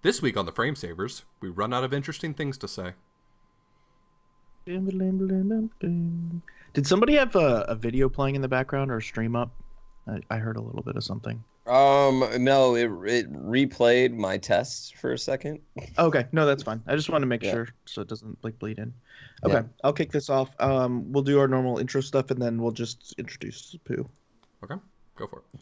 This week on the Frame Savers, we run out of interesting things to say. Did somebody have a video playing in the background or a stream up? I heard a little bit of something. No, it replayed my tests for a second. Okay, no, that's fine. I just want to make Yeah. sure so it doesn't like bleed in. Okay, Yeah. I'll kick this off. We'll do our normal intro stuff and then we'll just introduce Pooh. Okay, go for it.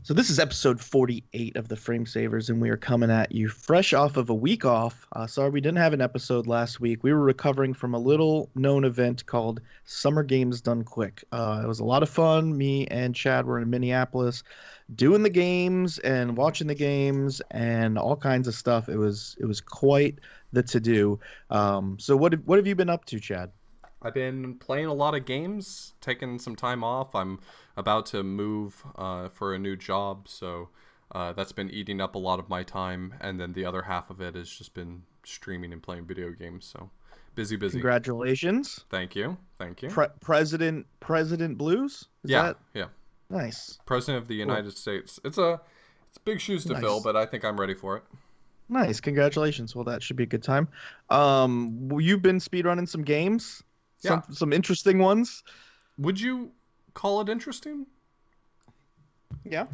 So this is episode 48 of the Frame Savers, and we are coming at you fresh off of a week off. Sorry we didn't have an episode last week. We were recovering from a little-known event called Summer Games Done Quick. It was a lot of fun. Me and Chad were in Minneapolis doing the games and watching the games and all kinds of stuff. It was quite the to-do. So what have you been up to, Chad? I've been playing a lot of games, taking some time off. I'm about to move for a new job, so that's been eating up a lot of my time. And then the other half of it has just been streaming and playing video games. So busy. Congratulations. Thank you. President Blues? Yeah. Nice. President of the United States. It's big shoes to fill, but I think I'm ready for it. Nice. Congratulations. Well, that should be a good time. You've been speedrunning some games? Some interesting ones? Would you call it interesting? Yeah.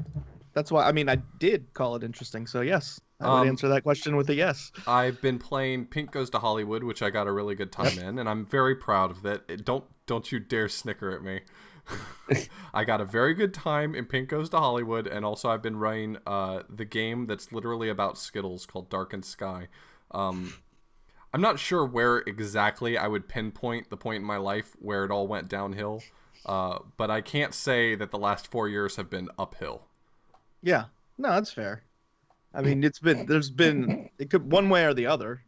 That's why, I did call it interesting, so yes. I would answer that question with a yes. I've been playing Pink Goes to Hollywood, which I got a really good time in, and I'm very proud of it. Don't you dare snicker at me. I got a very good time in Pink Goes to Hollywood, and also I've been running the game that's literally about Skittles called Darkened Sky. I'm not sure where exactly I would pinpoint the point in my life where it all went downhill, but I can't say that the last 4 years have been uphill. Yeah, no, that's fair. It could one way or the other.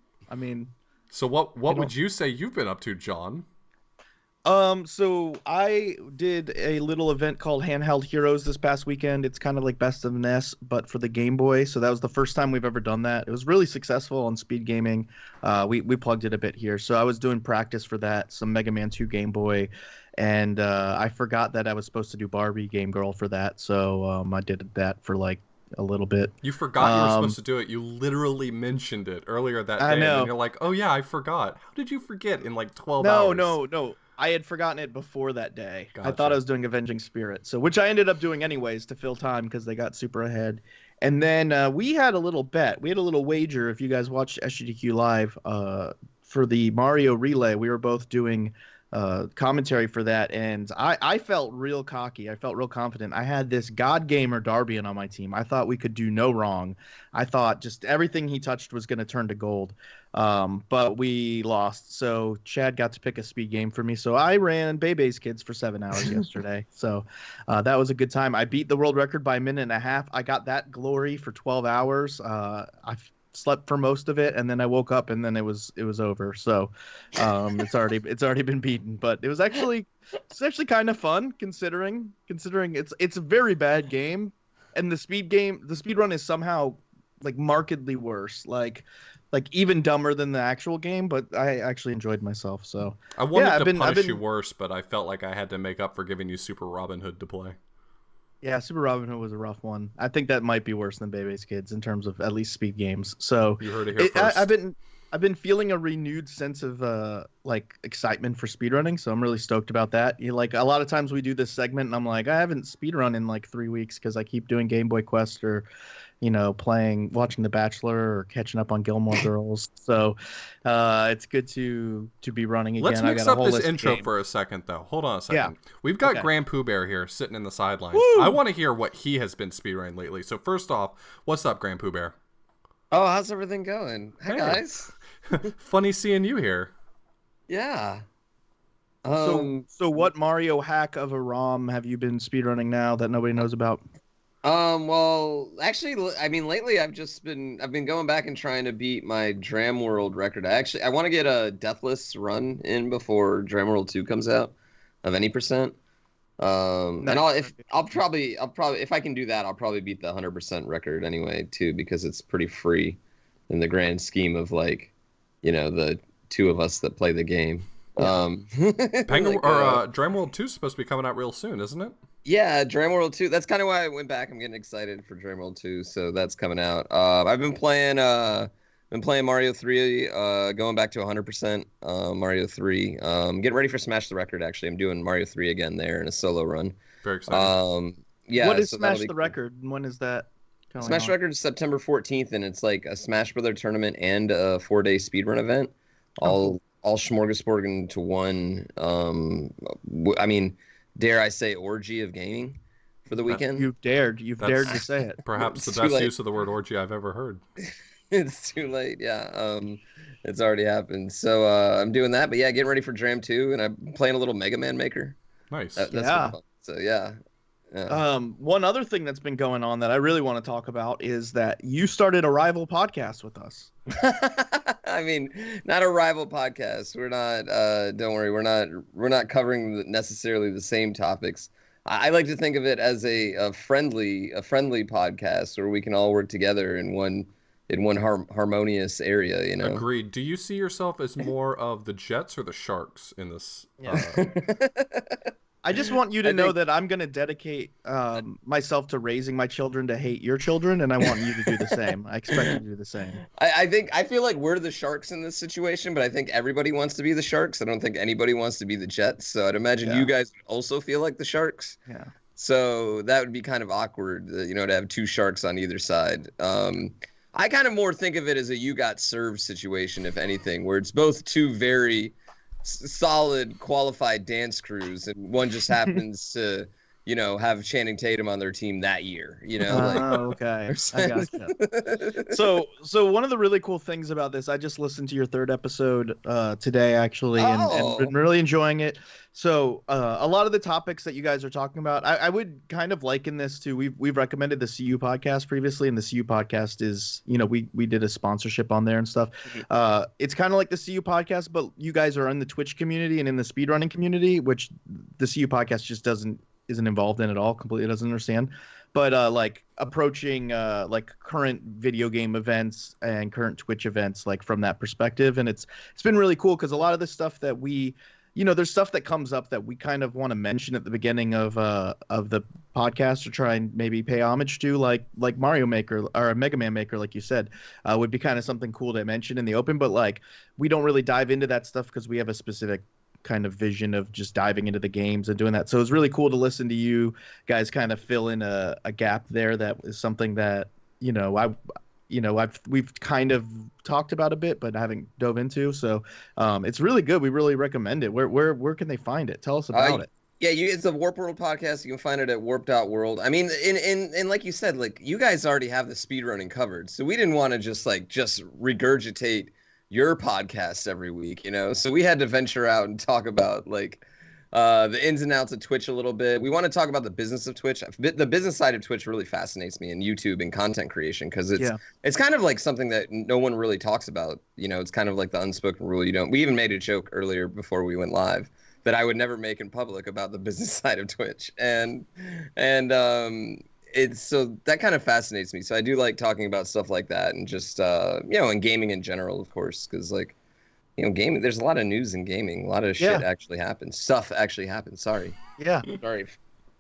So what would you say you've been up to, John? So I did a little event called Handheld Heroes this past weekend. It's kind of like Best of NES, but for the Game Boy. So that was the first time we've ever done that. It was really successful on speed gaming. We plugged it a bit here. So I was doing practice for that, some Mega Man 2 Game Boy, and I forgot that I was supposed to do Barbie Game Girl for that. So I did that for like a little bit. You forgot you were supposed to do it. You literally mentioned it earlier that day. I know. And you're like, oh yeah, I forgot. How did you forget in like 12 hours? No. I had forgotten it before that day. Gotcha. I thought I was doing Avenging Spirit, which I ended up doing anyways to fill time because they got super ahead. And then we had a little bet. We had a little wager. If you guys watched SGDQ Live for the Mario Relay, we were both doing commentary for that, and I felt real cocky. I felt real confident. I had this God Gamer Darbian on my team. I thought we could do no wrong. I thought just everything he touched was going to turn to gold. But we lost, so Chad got to pick a speed game for me. So I ran Bebe's Kids for 7 hours yesterday. So that was a good time. I beat the world record by a minute and a half. I got that glory for 12 hours. I slept for most of it, and then I woke up, and then it was over. So it's already been beaten. But it's actually kind of fun considering it's a very bad game, and the speed run is somehow like markedly worse. Like even dumber than the actual game, but I actually enjoyed myself. So I wanted to punish you worse, but I felt like I had to make up for giving you Super Robin Hood to play. Yeah, Super Robin Hood was a rough one. I think that might be worse than Bebe's Kids in terms of at least speed games. So you heard it here first. I've been feeling a renewed sense of like excitement for speedrunning, so I'm really stoked about that. Like a lot of times we do this segment and I'm like, I haven't speedrun in like 3 weeks because I keep doing Game Boy Quest or watching The Bachelor or catching up on Gilmore Girls. So it's good to be running again. Let's mix up this intro for a second, though. Hold on a second. Yeah. We've got GrandPooBear here sitting in the sidelines. Woo! I want to hear what he has been speedrunning lately. So first off, what's up, GrandPooBear? Oh, how's everything going? Hi, guys. Funny seeing you here. Yeah. So what Mario hack of a ROM have you been speedrunning now that nobody knows about? Well, actually, lately I've been going back and trying to beat my Dram World record. I want to get a deathless run in before Dram World 2 comes out of any percent. And if I can do that, I'll probably beat the 100% record anyway too, because it's pretty free in the grand scheme of like, the two of us that play the game. Dram World 2 is supposed to be coming out real soon, isn't it? Yeah, Dream World 2. That's kind of why I went back. I'm getting excited for Dream World 2, so that's coming out. I've been playing Mario 3, going back to 100% Mario 3. Getting ready for Smash the Record, actually. I'm doing Mario 3 again there in a solo run. Very exciting. Yeah, What is so Smash the Record, and when is that going Smash on? the Record is September 14th, and it's like a Smash Brother tournament and a 4-day speedrun event, all smorgasbord into one. I mean, dare I say, orgy of gaming for the weekend? You've dared to say it. Perhaps the It's too best late. use of the word orgy I've ever heard. It's too late. Yeah. It's already happened. So I'm doing that. But yeah, getting ready for Dram 2, and I'm playing a little Mega Man Maker. Nice. That's been Yeah. fun. So yeah. One other thing that's been going on that I really want to talk about is that you started a rival podcast with us. I mean, not a rival podcast. We're not. Don't worry. We're not covering necessarily the same topics. I like to think of it as a friendly podcast where we can all work together in one harmonious area. You know. Agreed. Do you see yourself as more of the Jets or the Sharks in this? Yeah. I just want you to know that I'm going to dedicate myself to raising my children to hate your children, and I want you to do the same. I expect you to do the same. I feel like we're the Sharks in this situation, but I think everybody wants to be the Sharks. I don't think anybody wants to be the Jets. So I'd imagine you guys would also feel like the Sharks. Yeah. So that would be kind of awkward, to have two Sharks on either side. I kind of more think of it as a you got served situation, if anything, where it's both two very solid qualified dance crews, and one just happens to have Channing Tatum on their team that year. Okay. I gotcha. So one of the really cool things about this, I just listened to your third episode today, actually, and been really enjoying it. So a lot of the topics that you guys are talking about, I would kind of liken this to, we've recommended the CU podcast previously, and the CU podcast is, we did a sponsorship on there and stuff. It's kind of like the CU podcast, but you guys are in the Twitch community and in the speedrunning community, which the CU podcast just isn't involved in at all, completely doesn't understand. But like approaching like current video game events and current Twitch events, like from that perspective. And it's been really cool because a lot of the stuff that we, there's stuff that comes up that we kind of want to mention at the beginning of the podcast, or try and maybe pay homage to, like Mario Maker or Mega Man Maker, like you said, would be kind of something cool to mention in the open. But like, we don't really dive into that stuff because we have a specific kind of vision of just diving into the games and doing that. So it's really cool to listen to you guys kind of fill in a gap there. That is something that we've kind of talked about a bit, but haven't dove into. So it's really good. We really recommend it. Where can they find it? Tell us about it. Yeah, it's a Warp World podcast. You can find it at warp.world. I mean, in like you said, like, you guys already have the speedrunning covered, so we didn't want to just regurgitate your podcast every week, so we had to venture out and talk about the ins and outs of Twitch a little bit. We want to talk about the business of Twitch. The business side of Twitch really fascinates me, in YouTube and content creation, because it's kind of like something that no one really talks about. It's kind of like the unspoken rule. We even made a joke earlier before we went live that I would never make in public about the business side of Twitch, and it's, so that kind of fascinates me. So I do like talking about stuff like that, and just and gaming in general, of course, because gaming, there's a lot of news in gaming. A lot of shit actually happens. Stuff actually happens. Sorry. Yeah. Sorry.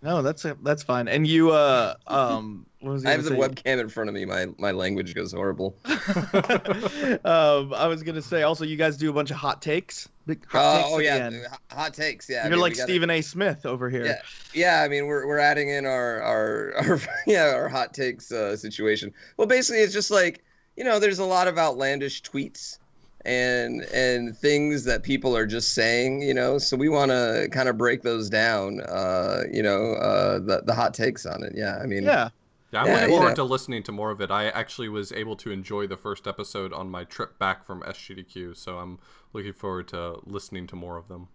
No, that's fine. And you what was I have the webcam in front of me. My language goes horrible. I was gonna say also, you guys do a bunch of hot takes. Hot takes. Yeah, you're like Stephen A. Smith over here. Yeah. I mean, we're adding in our hot takes situation. Well, basically, it's just there's a lot of outlandish tweets and things that people are just saying, so we want to kind of break those down, the hot takes on it. Yeah, I mean, I'm looking forward to listening to more of it. I actually was able to enjoy the first episode on my trip back from SGDQ, so I'm looking forward to listening to more of them.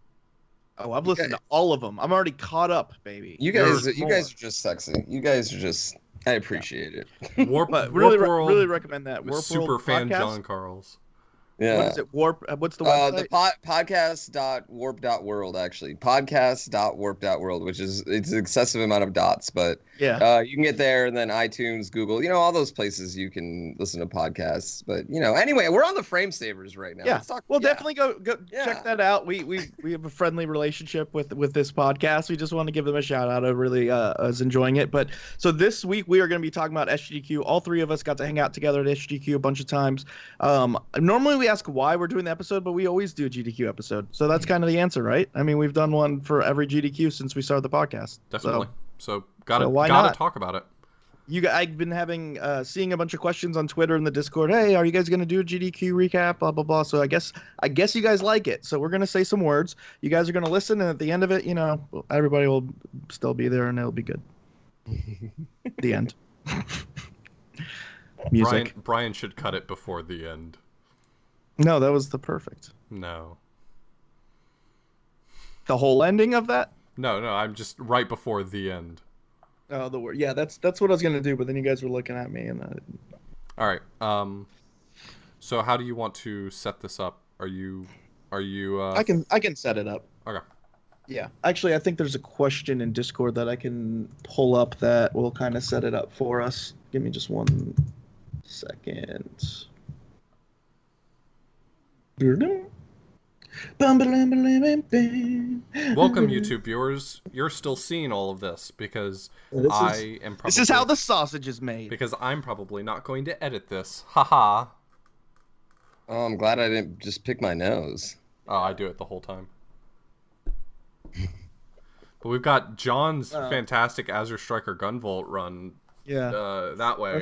Oh, I've listened to all of them. I'm already caught up, baby. You guys are just sexy. You guys are just, I appreciate it. Warp really World, really recommend that. Warp super World fan podcast. John Carls. Yeah. What is it? Warp. What's the website? The podcast.warp.world, actually. Podcast.warp.world, which is it's an excessive amount of dots, but Yeah. you can get there, and then iTunes, Google, all those places you can listen to podcasts. But anyway, we're on the Frame Savers right now. Yeah. Let's talk, Definitely go Yeah. check that out. We have a friendly relationship with this podcast. We just want to give them a shout out. I really was enjoying it. But so this week we are going to be talking about SGDQ. All three of us got to hang out together at SGDQ a bunch of times. Normally we ask why we're doing the episode, but we always do a GDQ episode. So that's kind of the answer, right? I mean, we've done one for every GDQ since we started the podcast. Definitely. So gotta talk about it. I've been seeing a bunch of questions on Twitter and the Discord. Hey, are you guys gonna do a GDQ recap? Blah blah blah. So I guess you guys like it. So we're gonna say some words. You guys are gonna listen, and at the end of it, everybody will still be there, and it'll be good. The end. Music. Brian should cut it before the end. No, that was the perfect. No. The whole ending of that? No, I'm just right before the end. Oh, the word. Yeah, that's what I was gonna do, but then you guys were looking at me, and All right. So how do you want to set this up? Are you? I can set it up. Okay. Yeah. Actually, I think there's a question in Discord that I can pull up that will kind of set it up for us. Give me just 1 second. Welcome, YouTube viewers. You're still seeing all of this because This is how the sausage is made. Because I'm probably not going to edit this. Haha. Oh, I'm glad I didn't just pick my nose. Oh, I do it the whole time. But we've got John's fantastic Azure Striker Gunvolt run. Yeah. That way.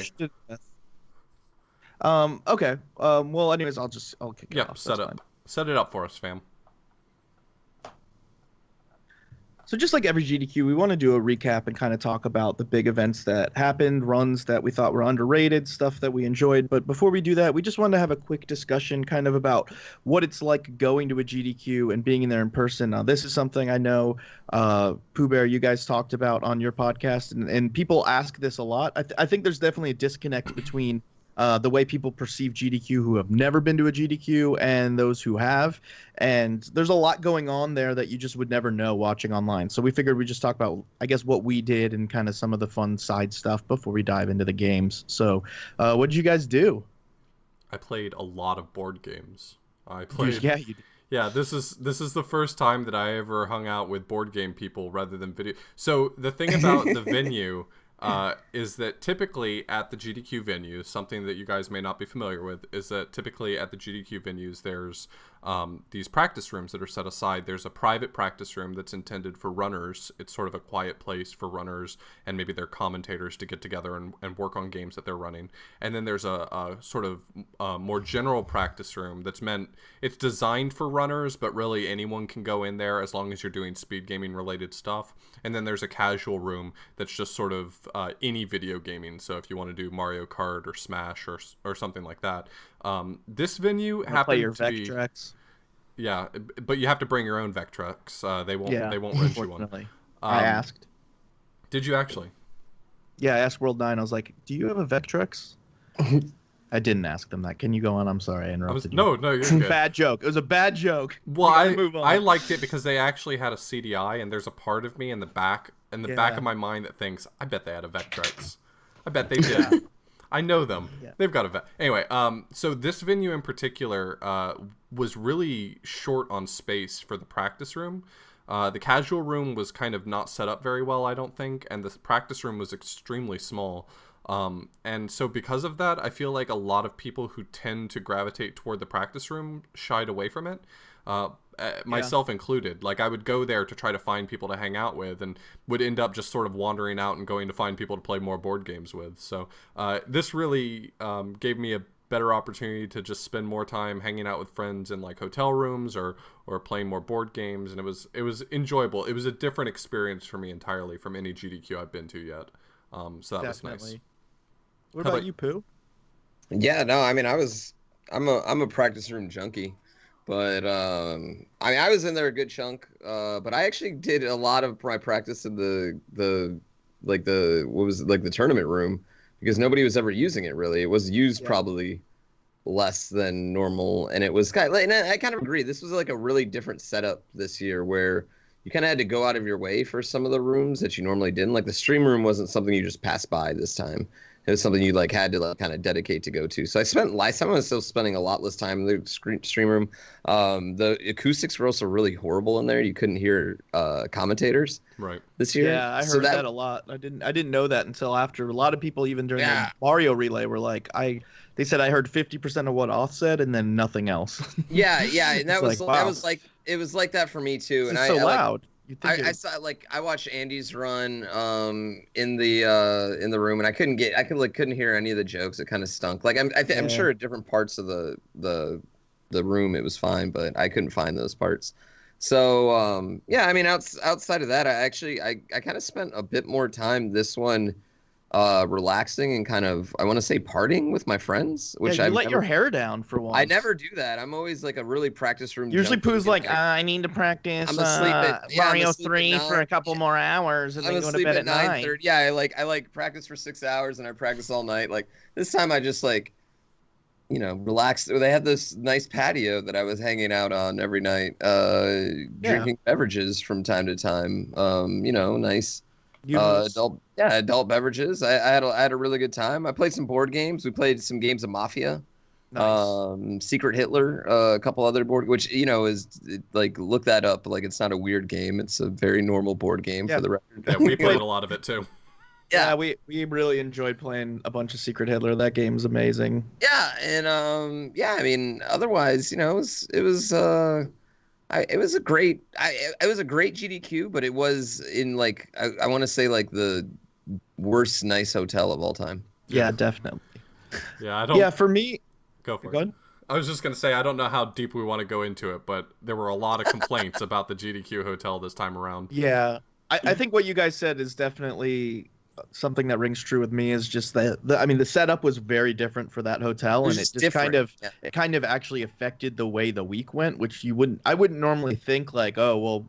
Okay. Well, anyways, I'll kick it off. Set it up for us, fam. So just like every GDQ, we want to do a recap and kind of talk about the big events that happened, runs that we thought were underrated, stuff that we enjoyed. But before we do that, we just wanted to have a quick discussion kind of about what it's like going to a GDQ and being in there in person. Now, this is something I know, PooBear, you guys talked about on your podcast, and people ask this a lot. I think there's definitely a disconnect between the way people perceive GDQ who have never been to a GDQ and those who have. And there's a lot going on there that you just would never know watching online. So we figured we'd just talk about, I guess, what we did and kind of some of the fun side stuff before we dive into the games. So what did you guys do? I played a lot of board games. You did. Yeah, this is the first time that I ever hung out with board game people rather than video. So the thing about the venue is that typically at the GDQ venues, something that you guys may not be familiar with, is that typically at the GDQ venues, there's these practice rooms that are set aside. There's a private practice room that's intended for runners. It's sort of a quiet place for runners and maybe their commentators to get together and work on games that they're running. And then there's a sort of more general practice room it's designed for runners, but really anyone can go in there as long as you're doing speed gaming related stuff. And then there's a casual room that's just sort of any video gaming. So if you want to do Mario Kart or Smash or something like that. This venue happened to be... Vectrex. Yeah, but you have to bring your own Vectrex. They won't rent you one. I asked. Did you actually? Yeah, I asked World 9. I was like, do you have a Vectrex? I didn't ask them that. Can you go on? I'm sorry, I interrupted you. No, you're good. Bad joke. It was a bad joke. Well, I liked it because they actually had a CDI, and there's a part of me in the back of my mind that thinks, I bet they had a Vectrex. I bet they did. Yeah. I know them. Yeah. They've got a vet. Anyway, so this venue in particular was really short on space for the practice room. The casual room was kind of not set up very well, I don't think, and the practice room was extremely small. And so because of that, I feel like a lot of people who tend to gravitate toward the practice room shied away from it. Myself included. Like, I would go there to try to find people to hang out with and would end up just sort of wandering out and going to find people to play more board games with. So this really gave me a better opportunity to just spend more time hanging out with friends in like hotel rooms or playing more board games, and it was enjoyable. It was a different experience for me entirely from any GDQ I've been to yet. So that was nice. What about you, Pooh? Yeah, no, I mean, I'm a practice room junkie. But I mean, I was in there a good chunk. But I actually did a lot of my practice in the tournament room because nobody was ever using it really. It was used probably less than normal, and it was kind of, and I kind of agree. This was like a really different setup this year where you kind of had to go out of your way for some of the rooms that you normally didn't. Like the stream room wasn't something you just passed by this time. It was something you like had to like kind of dedicate to go to. So last time I was still spending a lot less time in the stream room. The acoustics were also really horrible in there. You couldn't hear commentators Right. this year. Yeah, I heard that a lot. I didn't know that until after. A lot of people, even during the Mario relay, were like, they said I heard 50% of what Oth said and then nothing else. Yeah, and that was like, wow. that was like it was like that for me too. And it's so loud. I saw I watched Andy's run in the room, and I couldn't hear any of the jokes. It kind of stunk. Like I'm sure at different parts of the room it was fine, but I couldn't find those parts. So yeah, I mean outside of that, I kind of spent a bit more time this one relaxing and kind of, I want to say, partying with my friends, which you let your hair down for once. I never do that. I'm always like a really practice room. Usually Pooh's like, I need to practice Mario 3 for a couple more hours and then go to bed at 9:30. Yeah, I like practice for 6 hours and I practice all night. Like this time I just like, relaxed. They had this nice patio that I was hanging out on every night, drinking beverages from time to time. Nice. Adult beverages. I had a really good time. I played some board games. We played some games of Mafia, nice. Secret Hitler, a couple other board, which is like, look that up. Like it's not a weird game. It's a very normal board game for the record. Yeah, we played a lot of it too. Yeah, we really enjoyed playing a bunch of Secret Hitler. That game's amazing. Yeah, and I mean, otherwise, it was a great GDQ, but it was in like I want to say like the worst nice hotel of all time. Yeah, definitely. Yeah, I don't. Yeah, for me. Go for it. I was just gonna say I don't know how deep we want to go into it, but there were a lot of complaints about the GDQ hotel this time around. Yeah, I think what you guys said is definitely something that rings true with me. Is just the setup was very different for that hotel, and it just kind of actually affected the way the week went, which I wouldn't normally think like, oh well,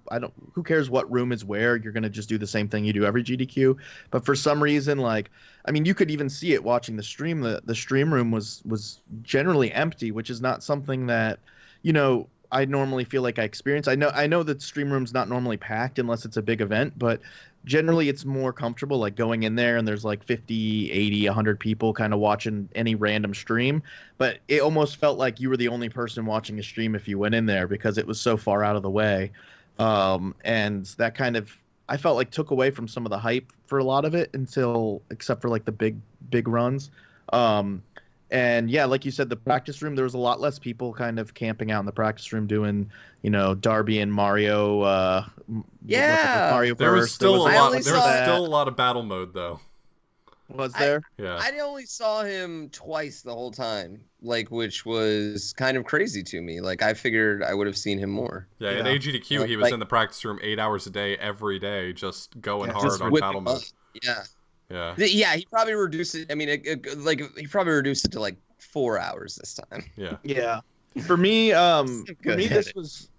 who cares what room is where, you're gonna just do the same thing you do every GDQ. But for some reason, like, I mean, you could even see it watching the stream. The stream room was generally empty, which is not something that I normally feel like I experience. I know that stream room's not normally packed unless it's a big event, but generally it's more comfortable like going in there and there's like 50, 80, 100 people kind of watching any random stream. But it almost felt like you were the only person watching a stream if you went in there because it was so far out of the way. And that kind of, I felt like took away from some of the hype for a lot of it except for like the big runs. And yeah, like you said, the practice room, there was a lot less people kind of camping out in the practice room doing, Darby and Mario. Mario there was still a lot of battle mode though. Was there? Yeah. I only saw him twice the whole time, like, which was kind of crazy to me. Like I figured I would have seen him more. Yeah, at AGDQ he was in the practice room 8 hours a day every day, just going hard on battle mode. Yeah. Yeah. Yeah, he probably reduced it. I mean, he probably reduced it to like 4 hours this time. Yeah. Yeah. For me,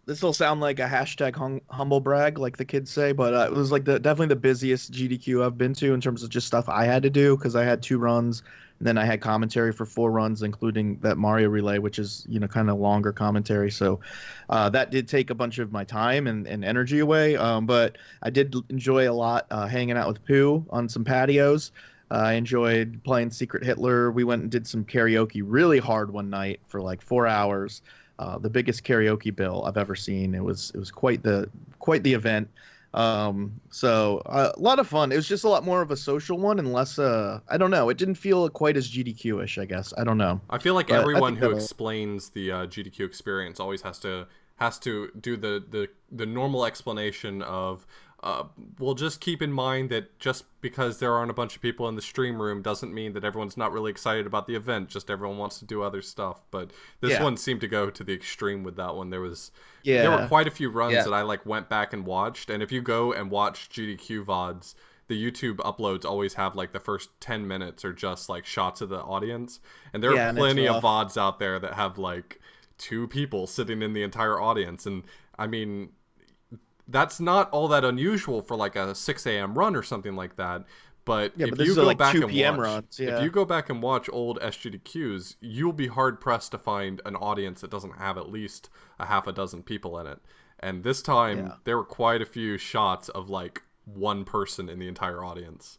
this will sound like a hashtag humble brag, like the kids say, but it was like definitely the busiest GDQ I've been to in terms of just stuff I had to do because I had 2 runs. And then I had commentary for 4 runs, including that Mario relay, which is, kind of longer commentary. So that did take a bunch of my time and energy away. But I did enjoy a lot hanging out with Pooh on some patios. I enjoyed playing Secret Hitler. We went and did some karaoke really hard one night for like 4 hours. The biggest karaoke bill I've ever seen. It was quite the event. So a lot of fun. It was just a lot more of a social one and less I don't know, it didn't feel quite as GDQ-ish, I guess. I don't know. I feel like everyone who explains the GDQ experience always has to do the normal explanation of well, just keep in mind that just because there aren't a bunch of people in the stream room doesn't mean that everyone's not really excited about the event. Just everyone wants to do other stuff. But this one seemed to go to the extreme with that one. There were quite a few runs that I like went back and watched. And if you go and watch GDQ VODs, the YouTube uploads always have like the first 10 minutes are just like shots of the audience. And there are plenty of VODs out there that have like 2 people sitting in the entire audience. And I mean, that's not all that unusual for like a 6 a.m. run or something like that. But Yeah, if but this you is go like back 2 and p.m. watch, runs. Yeah. if you go back and watch old SGDQs, you'll be hard pressed to find an audience that doesn't have at least a half a dozen people in it. And this time, there were quite a few shots of like one person in the entire audience.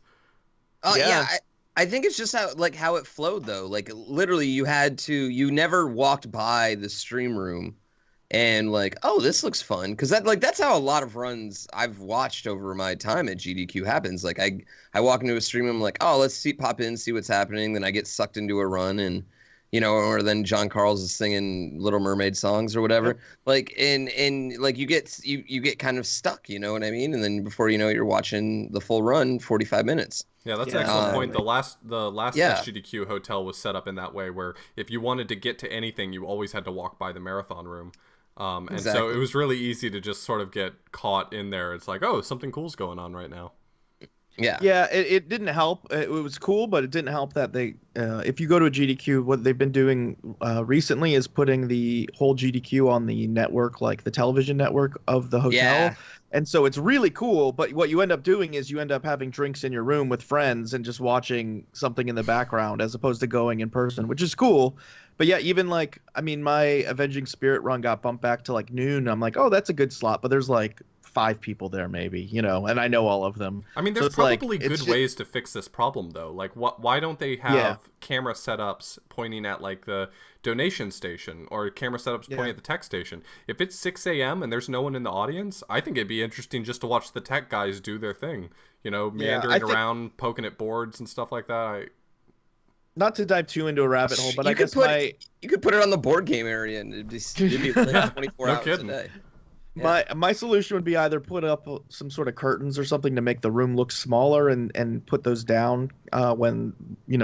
Yeah, I think it's just how it flowed though. Like literally, you never walked by the stream room and like, oh, this looks fun, because that's how a lot of runs I've watched over my time at GDQ happens. Like I walk into a stream and I'm like, oh, let's pop in, see what's happening. Then I get sucked into a run, and or then John Carls is singing Little Mermaid songs or whatever. Yep. Like and like you get kind of stuck, you know what I mean? And then before you know it, you're watching the full run, 45 minutes. Yeah, that's an excellent point. The last SGDQ hotel was set up in that way, where if you wanted to get to anything, you always had to walk by the marathon room. And so it was really easy to just sort of get caught in there. It's like, oh, something cool's going on right now. Yeah. Yeah, it didn't help. It was cool, but it didn't help that they, if you go to a GDQ, what they've been doing recently is putting the whole GDQ on the network, like the television network of the hotel. Yeah. And so it's really cool, but what you end up doing is you end up having drinks in your room with friends and just watching something in the background as opposed to going in person, which is cool. But yeah, even like, I mean, my Avenging Spirit run got bumped back to like noon. I'm like, oh, that's a good slot. But there's like 5 people there maybe, and I know all of them. I mean, there's probably good ways to fix this problem though. Like, why don't they have camera setups pointing at like the donation station, or camera setups pointing at the tech station? If it's 6 a.m. and there's no one in the audience, I think it'd be interesting just to watch the tech guys do their thing. Meandering around, poking at boards and stuff like that. Not to dive too into a rabbit hole, but you could put it on the board game area and it'd be like 24 hours a day. Yeah. My solution would be either put up some sort of curtains or something to make the room look smaller and put those down when,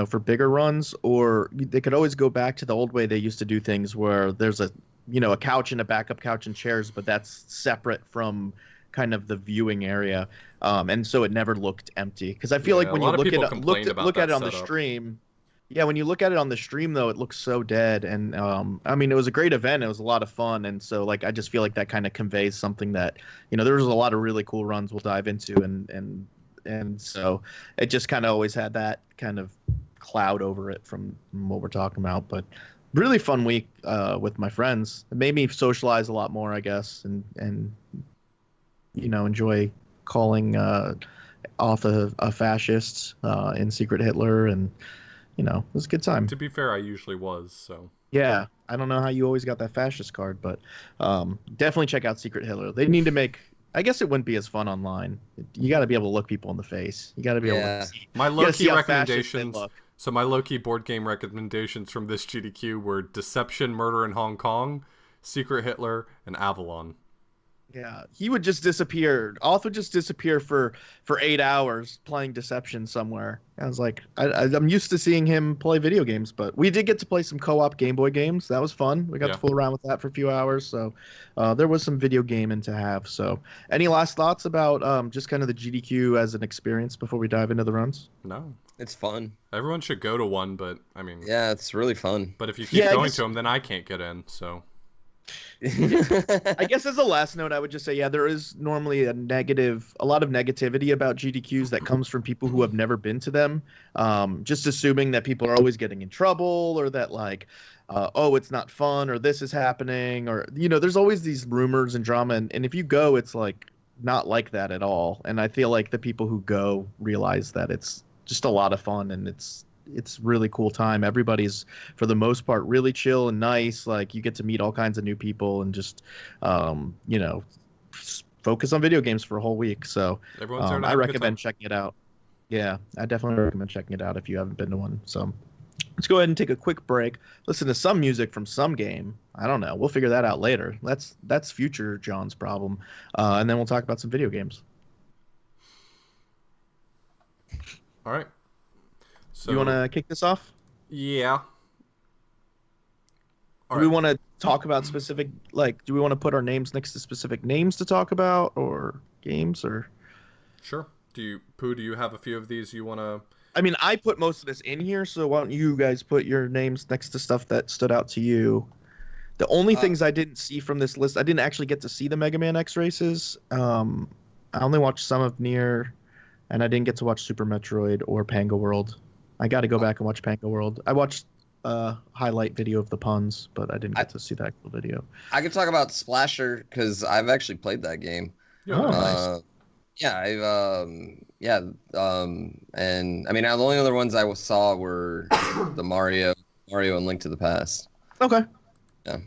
for bigger runs, or they could always go back to the old way they used to do things, where there's a couch and a backup couch and chairs, but that's separate from kind of the viewing area. And so it never looked empty, because I feel like when you look at it on the stream. Yeah, when you look at it on the stream, though, it looks so dead. And, I mean, it was a great event. It was a lot of fun. And so, like, I just feel like that kind of conveys something that, there was a lot of really cool runs we'll dive into. And so it just kind of always had that kind of cloud over it from what we're talking about. But really fun week with my friends. It made me socialize a lot more, I guess, and enjoy calling off a fascist in Secret Hitler, and it was a good time. To be fair, I usually was, so. Yeah, I don't know how you always got that fascist card, but definitely check out Secret Hitler. They need to make, I guess it wouldn't be as fun online. You got to be able to look people in the face. You got to be able to see. My low-key recommendations, so my low-key board game recommendations from this GDQ were Deception, Murder in Hong Kong, Secret Hitler, and Avalon. Yeah, he would just disappear. Oth would just disappear for 8 hours playing Deception somewhere. I was like, I'm used to seeing him play video games, but we did get to play some co-op Game Boy games. That was fun. We got to fool around with that for a few hours, so there was some video gaming to have. So, any last thoughts about just kind of the GDQ as an experience before we dive into the runs? No. It's fun. Everyone should go to one, but I mean... Yeah, it's really fun. But if you keep going to them, then I can't get in, so... I guess as a last note, I would just say, there is normally a lot of negativity about GDQs that comes from people who have never been to them, just assuming that people are always getting in trouble, or that like, it's not fun, or this is happening, or there's always these rumors and drama, and if you go, it's like not like that at all. And I feel like the people who go realize that it's just a lot of fun, and it's really cool time. Everybody's, for the most part, really chill and nice. Like, you get to meet all kinds of new people and just, focus on video games for a whole week. So I recommend checking it out. Yeah, I definitely recommend checking it out if you haven't been to one. So let's go ahead and take a quick break. Listen to some music from some game. I don't know. We'll figure that out later. That's future John's problem. And then we'll talk about some video games. All right. So, you want to kick this off? Yeah. Do we want to talk about specific, like, do we want to put our names next to specific names to talk about, or games, or? Sure. Do you have a few of these you want to? I mean, I put most of this in here, so why don't you guys put your names next to stuff that stood out to you? The only things I didn't see from this list, I didn't actually get to see the Mega Man X races. I only watched some of Nier and I didn't get to watch Super Metroid or Panga World. I got to go back and watch Panga World. I watched a highlight video of the puns, but I didn't get to see that actual video. I could talk about Splasher because I've actually played that game. Oh, nice. Yeah, and I mean, the only other ones I saw were the Mario and Link to the Past. Okay. Yeah.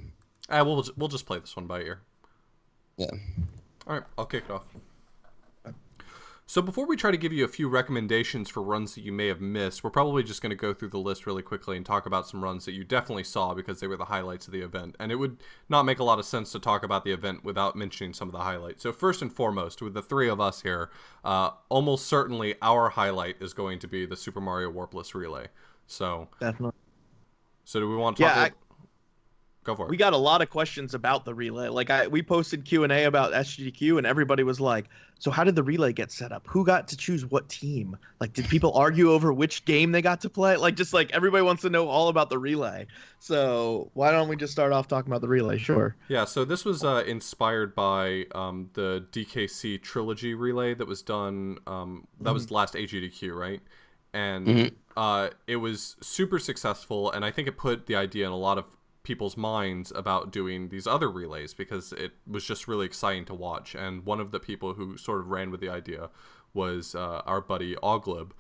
We'll just play this one by ear. Yeah. All right, I'll kick it off. So before we try to give you a few recommendations for runs that you may have missed, we're probably just going to go through the list really quickly and talk about some runs that you definitely saw because they were the highlights of the event. And it would not make a lot of sense to talk about the event without mentioning some of the highlights. So first and foremost, with the three of us here, almost certainly our highlight is going to be the Super Mario Warpless Relay. So definitely. So do we want to talk Go for it. We got a lot of questions about the relay. Like we posted Q&A about SGDQ, and everybody was like, so how did the relay get set up? Who got to choose what team? Like, did people argue over which game they got to play? Like, just like everybody wants to know all about the relay. So why don't we just start off talking about the relay? Sure. Yeah, so this was inspired by the DKC trilogy relay that was done. That was the last AGDQ, right? And it was super successful, and I think it put the idea in a lot of people's minds about doing these other relays because it was just really exciting to watch. And one of the people who sort of ran with the idea was our buddy Oglib.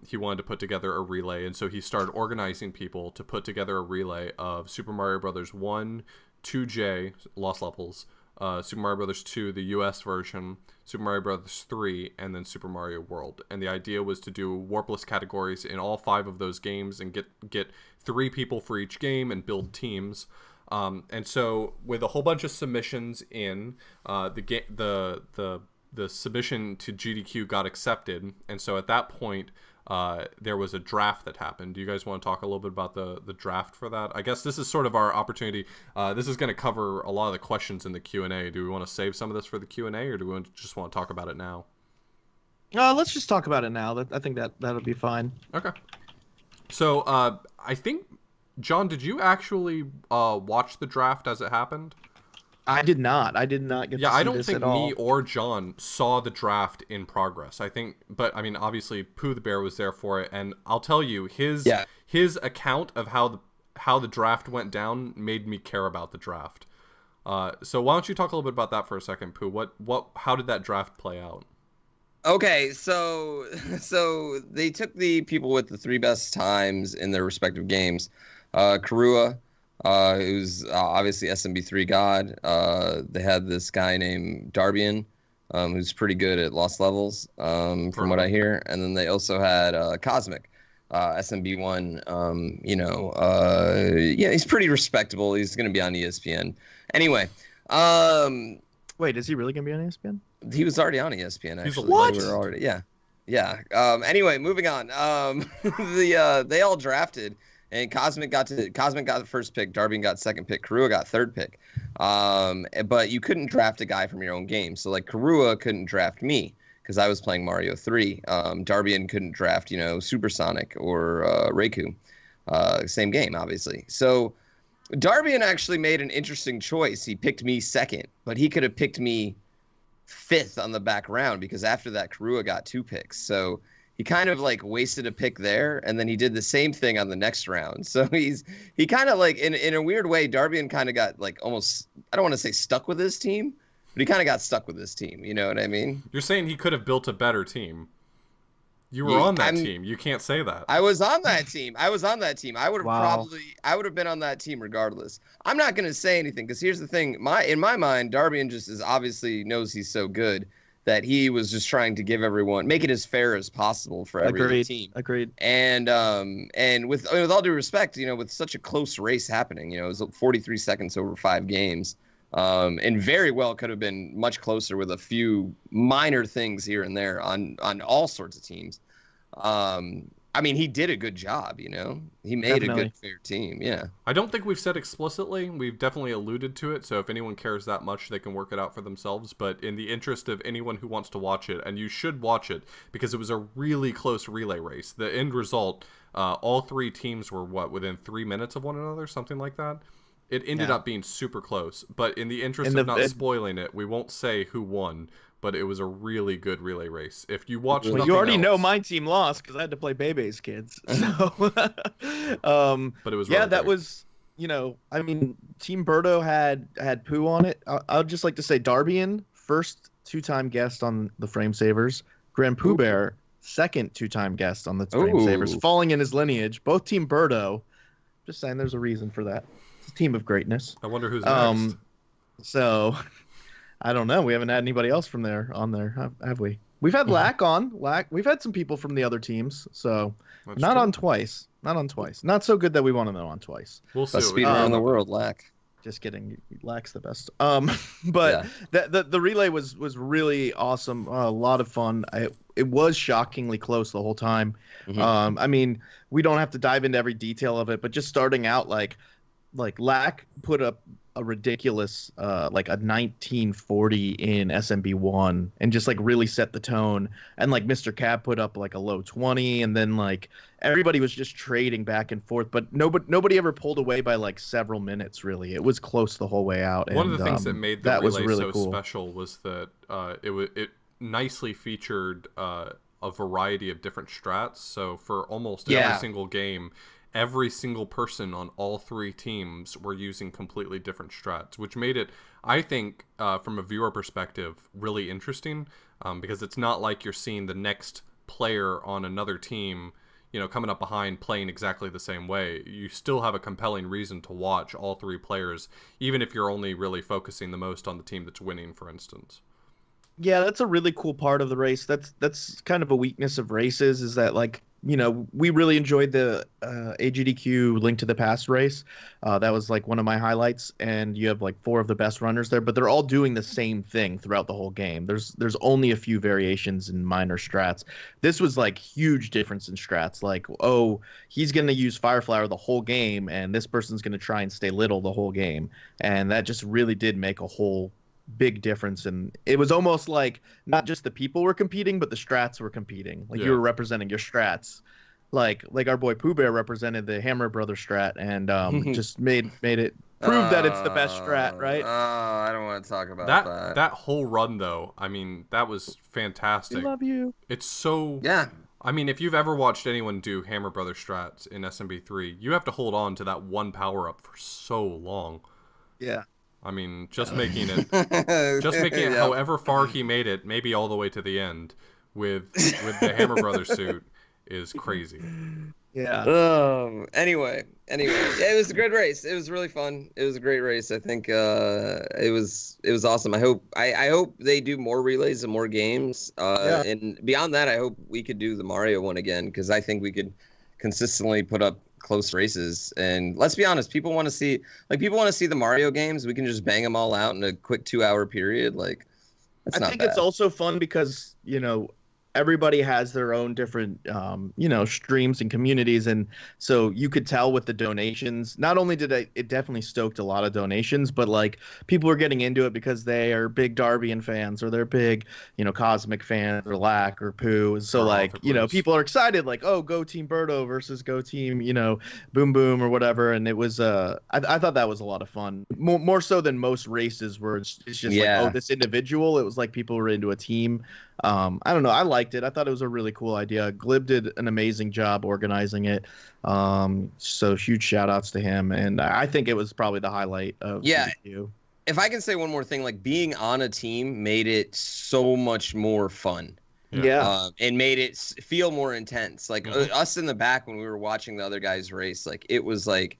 He wanted to put together a relay, and so he started organizing people to put together a relay of Super Mario Brothers 1, 2J, Lost Levels, Super Mario Brothers 2, the US version, Super Mario Brothers 3, and then Super Mario World. And the idea was to do warpless categories in all 5 of those games and get 3 people for each game and build teams. And so with a whole bunch of submissions in, the submission to GDQ got accepted. And so at that point, there was a draft that happened. Do you guys want to talk a little bit about the draft for that? I guess this is sort of our opportunity. This is going to cover a lot of the questions in the Q&A. Do we want to save some of this for the Q&A, or do we just want to talk about it now? Let's just talk about it now. I think that'll be fine. Okay. So I think, John, did you actually watch the draft as it happened? I did not. I did not get to see this at all. Yeah, I don't think me or John saw the draft in progress. I think, but I mean, obviously, PooBear was there for it, and I'll tell you, his account of how the draft went down made me care about the draft. So why don't you talk a little bit about that for a second, Pooh? How did that draft play out? Okay, so they took the people with the 3 best times in their respective games. Karua, who's obviously SMB3 God. They had this guy named Darbian, who's pretty good at Lost Levels, from what I hear. And then they also had Cosmic, SMB1. Yeah, he's pretty respectable. He's going to be on ESPN. Anyway. Wait, is he really going to be on ESPN? He was already on ESPN, actually. What? We were already, yeah. Anyway, moving on. They all drafted, and Cosmic got the first pick. Darbian got second pick. Karua got third pick. But you couldn't draft a guy from your own game. So like Karua couldn't draft me because I was playing Mario 3. Darbian couldn't draft, Supersonic or Reiku. Same game, obviously. So Darbian actually made an interesting choice. He picked me second, but he could have picked me 5th on the back round because after that Karua got 2 picks. So he kind of like wasted a pick there, and then he did the same thing on the next round. So he kind of like in a weird way, Darbian kind of got like almost, I don't want to say stuck with his team, but he kind of got stuck with his team. You know what I mean? You're saying he could have built a better team. You were on that team. You can't say that. I was on that team. I would have been on that team regardless. I'm not going to say anything because here's the thing. In my mind, Darbian just is obviously knows he's so good that he was just trying to give everyone, make it as fair as possible for every other team. Agreed. And with all due respect, with such a close race happening, it was 43 seconds over 5 games. And very well could have been much closer with a few minor things here and there on all sorts of teams. I mean, he did a good job, He made a good, fair team, yeah. I don't think we've said explicitly. We've definitely alluded to it, so if anyone cares that much, they can work it out for themselves. But in the interest of anyone who wants to watch it, and you should watch it, because it was a really close relay race. The end result, all 3 teams were, within 3 minutes of one another? Something like that? It ended up being super close, but in the interest of not spoiling it, we won't say who won. but it was a really good relay race. If you watch, Well, you already know my team lost because I had to play Bebe's kids. So, but it was yeah, really that great. was, I mean, Team Birdo had Pooh on it. I'd just like to say Darbian, first 2-time guest on the Frame Savers. GrandPooBear, second 2-time guest on the Frame Savers, falling in his lineage. Both Team Birdo. Just saying, there's a reason for that. It's a team of greatness. I wonder who's next. So, I don't know. We haven't had anybody else from there on there, have we? We've had Lack on. We've had some people from the other teams, so That's not true. on twice. Not on twice. Not so good that we want to know on twice. We'll see. Best what we speedrunner do. in the world, Lack. Just kidding. Lack's the best. But the relay was really awesome. A lot of fun. It was shockingly close the whole time. I mean, we don't have to dive into every detail of it, but just starting out, like Lack put up a ridiculous like a 1940 in SMB1 and just like really set the tone, and like Mr. Cab put up like a low 20, and then like everybody was just trading back and forth, but nobody ever pulled away by like several minutes. Really, it was close the whole way out. One of the things that made the that was relay really so cool. special was that it nicely featured a variety of different strats. So for almost every single game, every single person on all 3 teams were using completely different strats, which made it, I think, from a viewer perspective, really interesting, because it's not like you're seeing the next player on another team, coming up behind playing exactly the same way. You still have a compelling reason to watch all 3 players, even if you're only really focusing the most on the team that's winning, for instance. Yeah, that's a really cool part of the race. That's kind of a weakness of races, is that like, we really enjoyed the AGDQ Link to the Past race. That was like one of my highlights, and you have like 4 of the best runners there, but they're all doing the same thing throughout the whole game. There's only a few variations in minor strats. This was like huge difference in strats. Like, oh, he's going to use Fireflower the whole game, and this person's going to try and stay little the whole game. And that just really did make a whole big difference, and it was almost like not just the people were competing, but the strats were competing. Like you were representing your strats, like our boy Pooh Bear represented the Hammer Brother strat, and just made it prove that it's the best strat, right? I don't want to talk about that. That whole run, though, I mean, that was fantastic. I love you. It's so I mean, if you've ever watched anyone do Hammer Brother strats in SMB3, you have to hold on to that one power up for so long. Yeah. I mean, just making it however far he made it, maybe all the way to the end with the Hammer Brothers suit is crazy. Yeah. Anyway, it was a good race. It was really fun. It was a great race. I think it was awesome. I hope they do more relays and more games. And beyond that, I hope we could do the Mario one again, because I think we could consistently put up close races. And let's be honest, people want to see the Mario games. We can just bang them all out in a quick 2-hour period. Like, that's not bad. It's also fun because everybody has their own different streams and communities, and so you could tell with the donations, not only did it definitely stoked a lot of donations, but like people are getting into it because they are big Darbian fans, or they're big Cosmic fans, or Lack, or Pooh. So like people are excited, like, oh, go Team Birdo versus go Team Boom Boom or whatever. And it was I thought that was a lot of fun, more so than most races where it's just like, oh, this individual. It was like people were into a team. I don't know. I liked it. I thought it was a really cool idea. Glib did an amazing job organizing it. So huge shout outs to him. And I think it was probably the highlight of GDQ. If I can say one more thing, like being on a team made it so much more fun. Yeah. And made it feel more intense. Like us in the back when we were watching the other guys race, like it was like,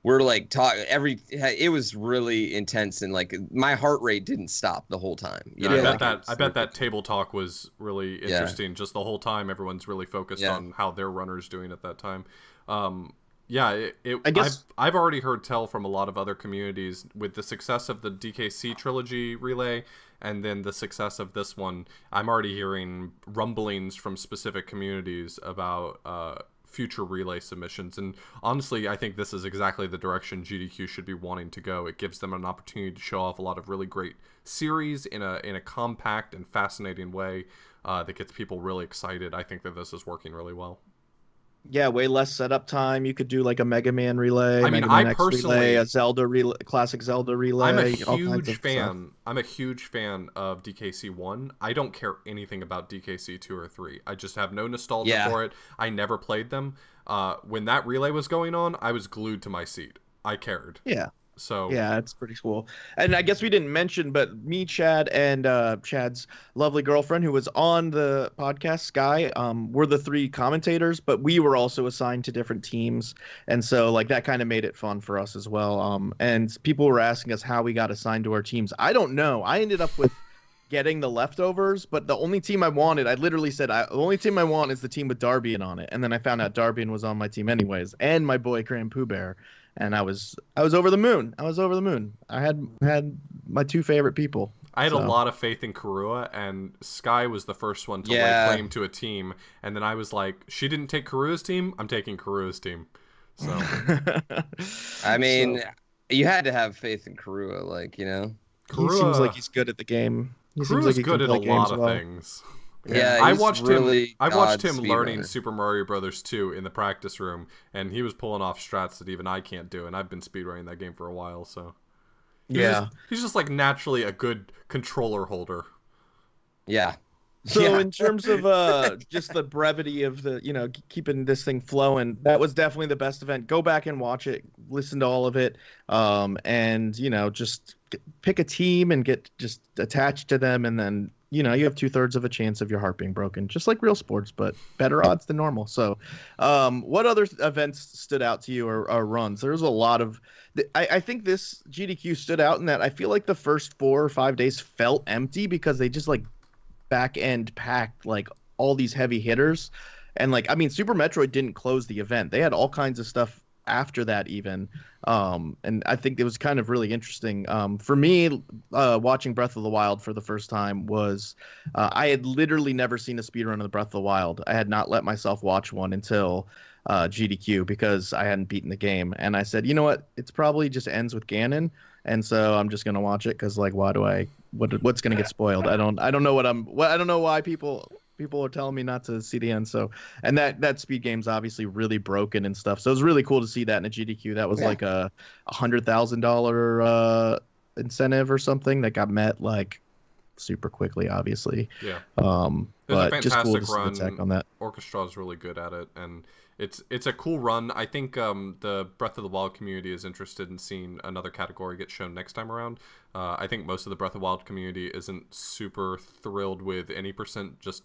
we're like it was really intense, and like my heart rate didn't stop the whole time. I bet that table talk was really interesting. Just the whole time, everyone's really focused on how their runner's doing at that time. I guess I've already heard tell from a lot of other communities with the success of the DKC trilogy relay, and then the success of this one. I'm already hearing rumblings from specific communities about future relay submissions, and honestly, I think this is exactly the direction GDQ should be wanting to go. It gives them an opportunity to show off a lot of really great series in a compact and fascinating way that gets people really excited. I think that this is working really well. Yeah, way less setup time. You could do like a Mega Man relay, I mean, Mega I Man X relay, personally, a Zelda relay, classic Zelda I'm a relay, all kinds huge of stuff. fan. I'm a huge fan of DKC 1. I don't care anything about DKC 2 or 3. I just have no nostalgia Yeah. for it. I never played them. When that relay was going on, I was glued to my seat. I cared. Yeah. So, Yeah, it's pretty cool. And I guess we didn't mention, but me, Chad, and Chad's lovely girlfriend who was on the podcast, Sky, were the three commentators, but we were also assigned to different teams. And so like that kind of made it fun for us as well. And people were asking us how we got assigned to our teams. I don't know. I ended up with getting the leftovers, but the only team I wanted, I literally said, the only team I want is the team with Darbian on it. And then I found out Darbian was on my team anyways, and my boy GrandPooBear. And I was over the moon. I was over the moon. I had my two favorite people. I had a So. lot of faith in Karua, and Sky was the first one to lay Yeah. claim to a team. And then I was like, she didn't take Karua's team. I'm taking Karua's team. So, I mean, So, you had to have faith in Karua, like, you know. he seems like he's good at the game. He seems Karua's like he good can at play a games lot of well. things. Yeah, I he's watched really him. I watched him God's learning speedrunner. Super Mario Brothers 2 in the practice room, and he was pulling off strats that even I can't do. And I've been speedrunning that game for a while, so he's just like naturally a good controller holder. Yeah. So Yeah. in terms of just the brevity of the, keeping this thing flowing, that was definitely the best event. Go back and watch it, listen to all of it, and just pick a team and get just attached to them, and then you have 2/3 of a chance of your heart being broken, just like real sports, but better odds than normal. So, what other events stood out to you or runs? There's a lot of. I think this GDQ stood out in that I feel like the first 4 or 5 days felt empty because they just like back end packed like all these heavy hitters, and like I mean Super Metroid didn't close the event. They had all kinds of stuff after that even, and I think it was kind of really interesting. For me, watching Breath of the Wild for the first time was I had literally never seen a speedrun of the Breath of the Wild. I had not let myself watch one until GDQ because I hadn't beaten the game, and I said, you know what, it's probably just ends with Ganon, and so I'm just gonna watch it because like why do I what's gonna get spoiled? I don't know I don't know why people are telling me not to see the end. So, and that speed game's obviously really broken and stuff. So it was really cool to see that in a GDQ. That was like a $100,000 incentive or something that got met like super quickly, obviously. Yeah. But There's a just cool to fantastic see the run. tech on that. Orchestra is really good at it, and it's a cool run. I think the Breath of the Wild community is interested in seeing another category get shown next time around. I think most of the Breath of the Wild community isn't super thrilled with any percent, just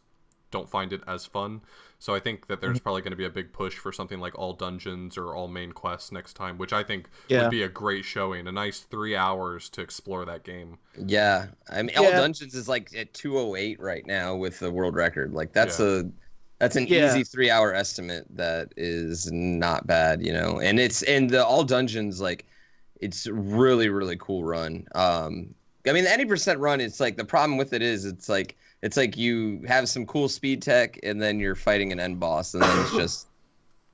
don't find it as fun. So I think that there's probably going to be a big push for something like all dungeons or all main quests next time, which I think would be a great showing. A nice 3 hours to explore that game. Yeah. I mean, All Dungeons is like at 208 right now with the world record. Like that's an easy 3 hour estimate that is not bad, And the All Dungeons, like it's really, really cool run. I mean, the 80% run, it's like the problem with it is it's like you have some cool speed tech and then you're fighting an end boss and then it's just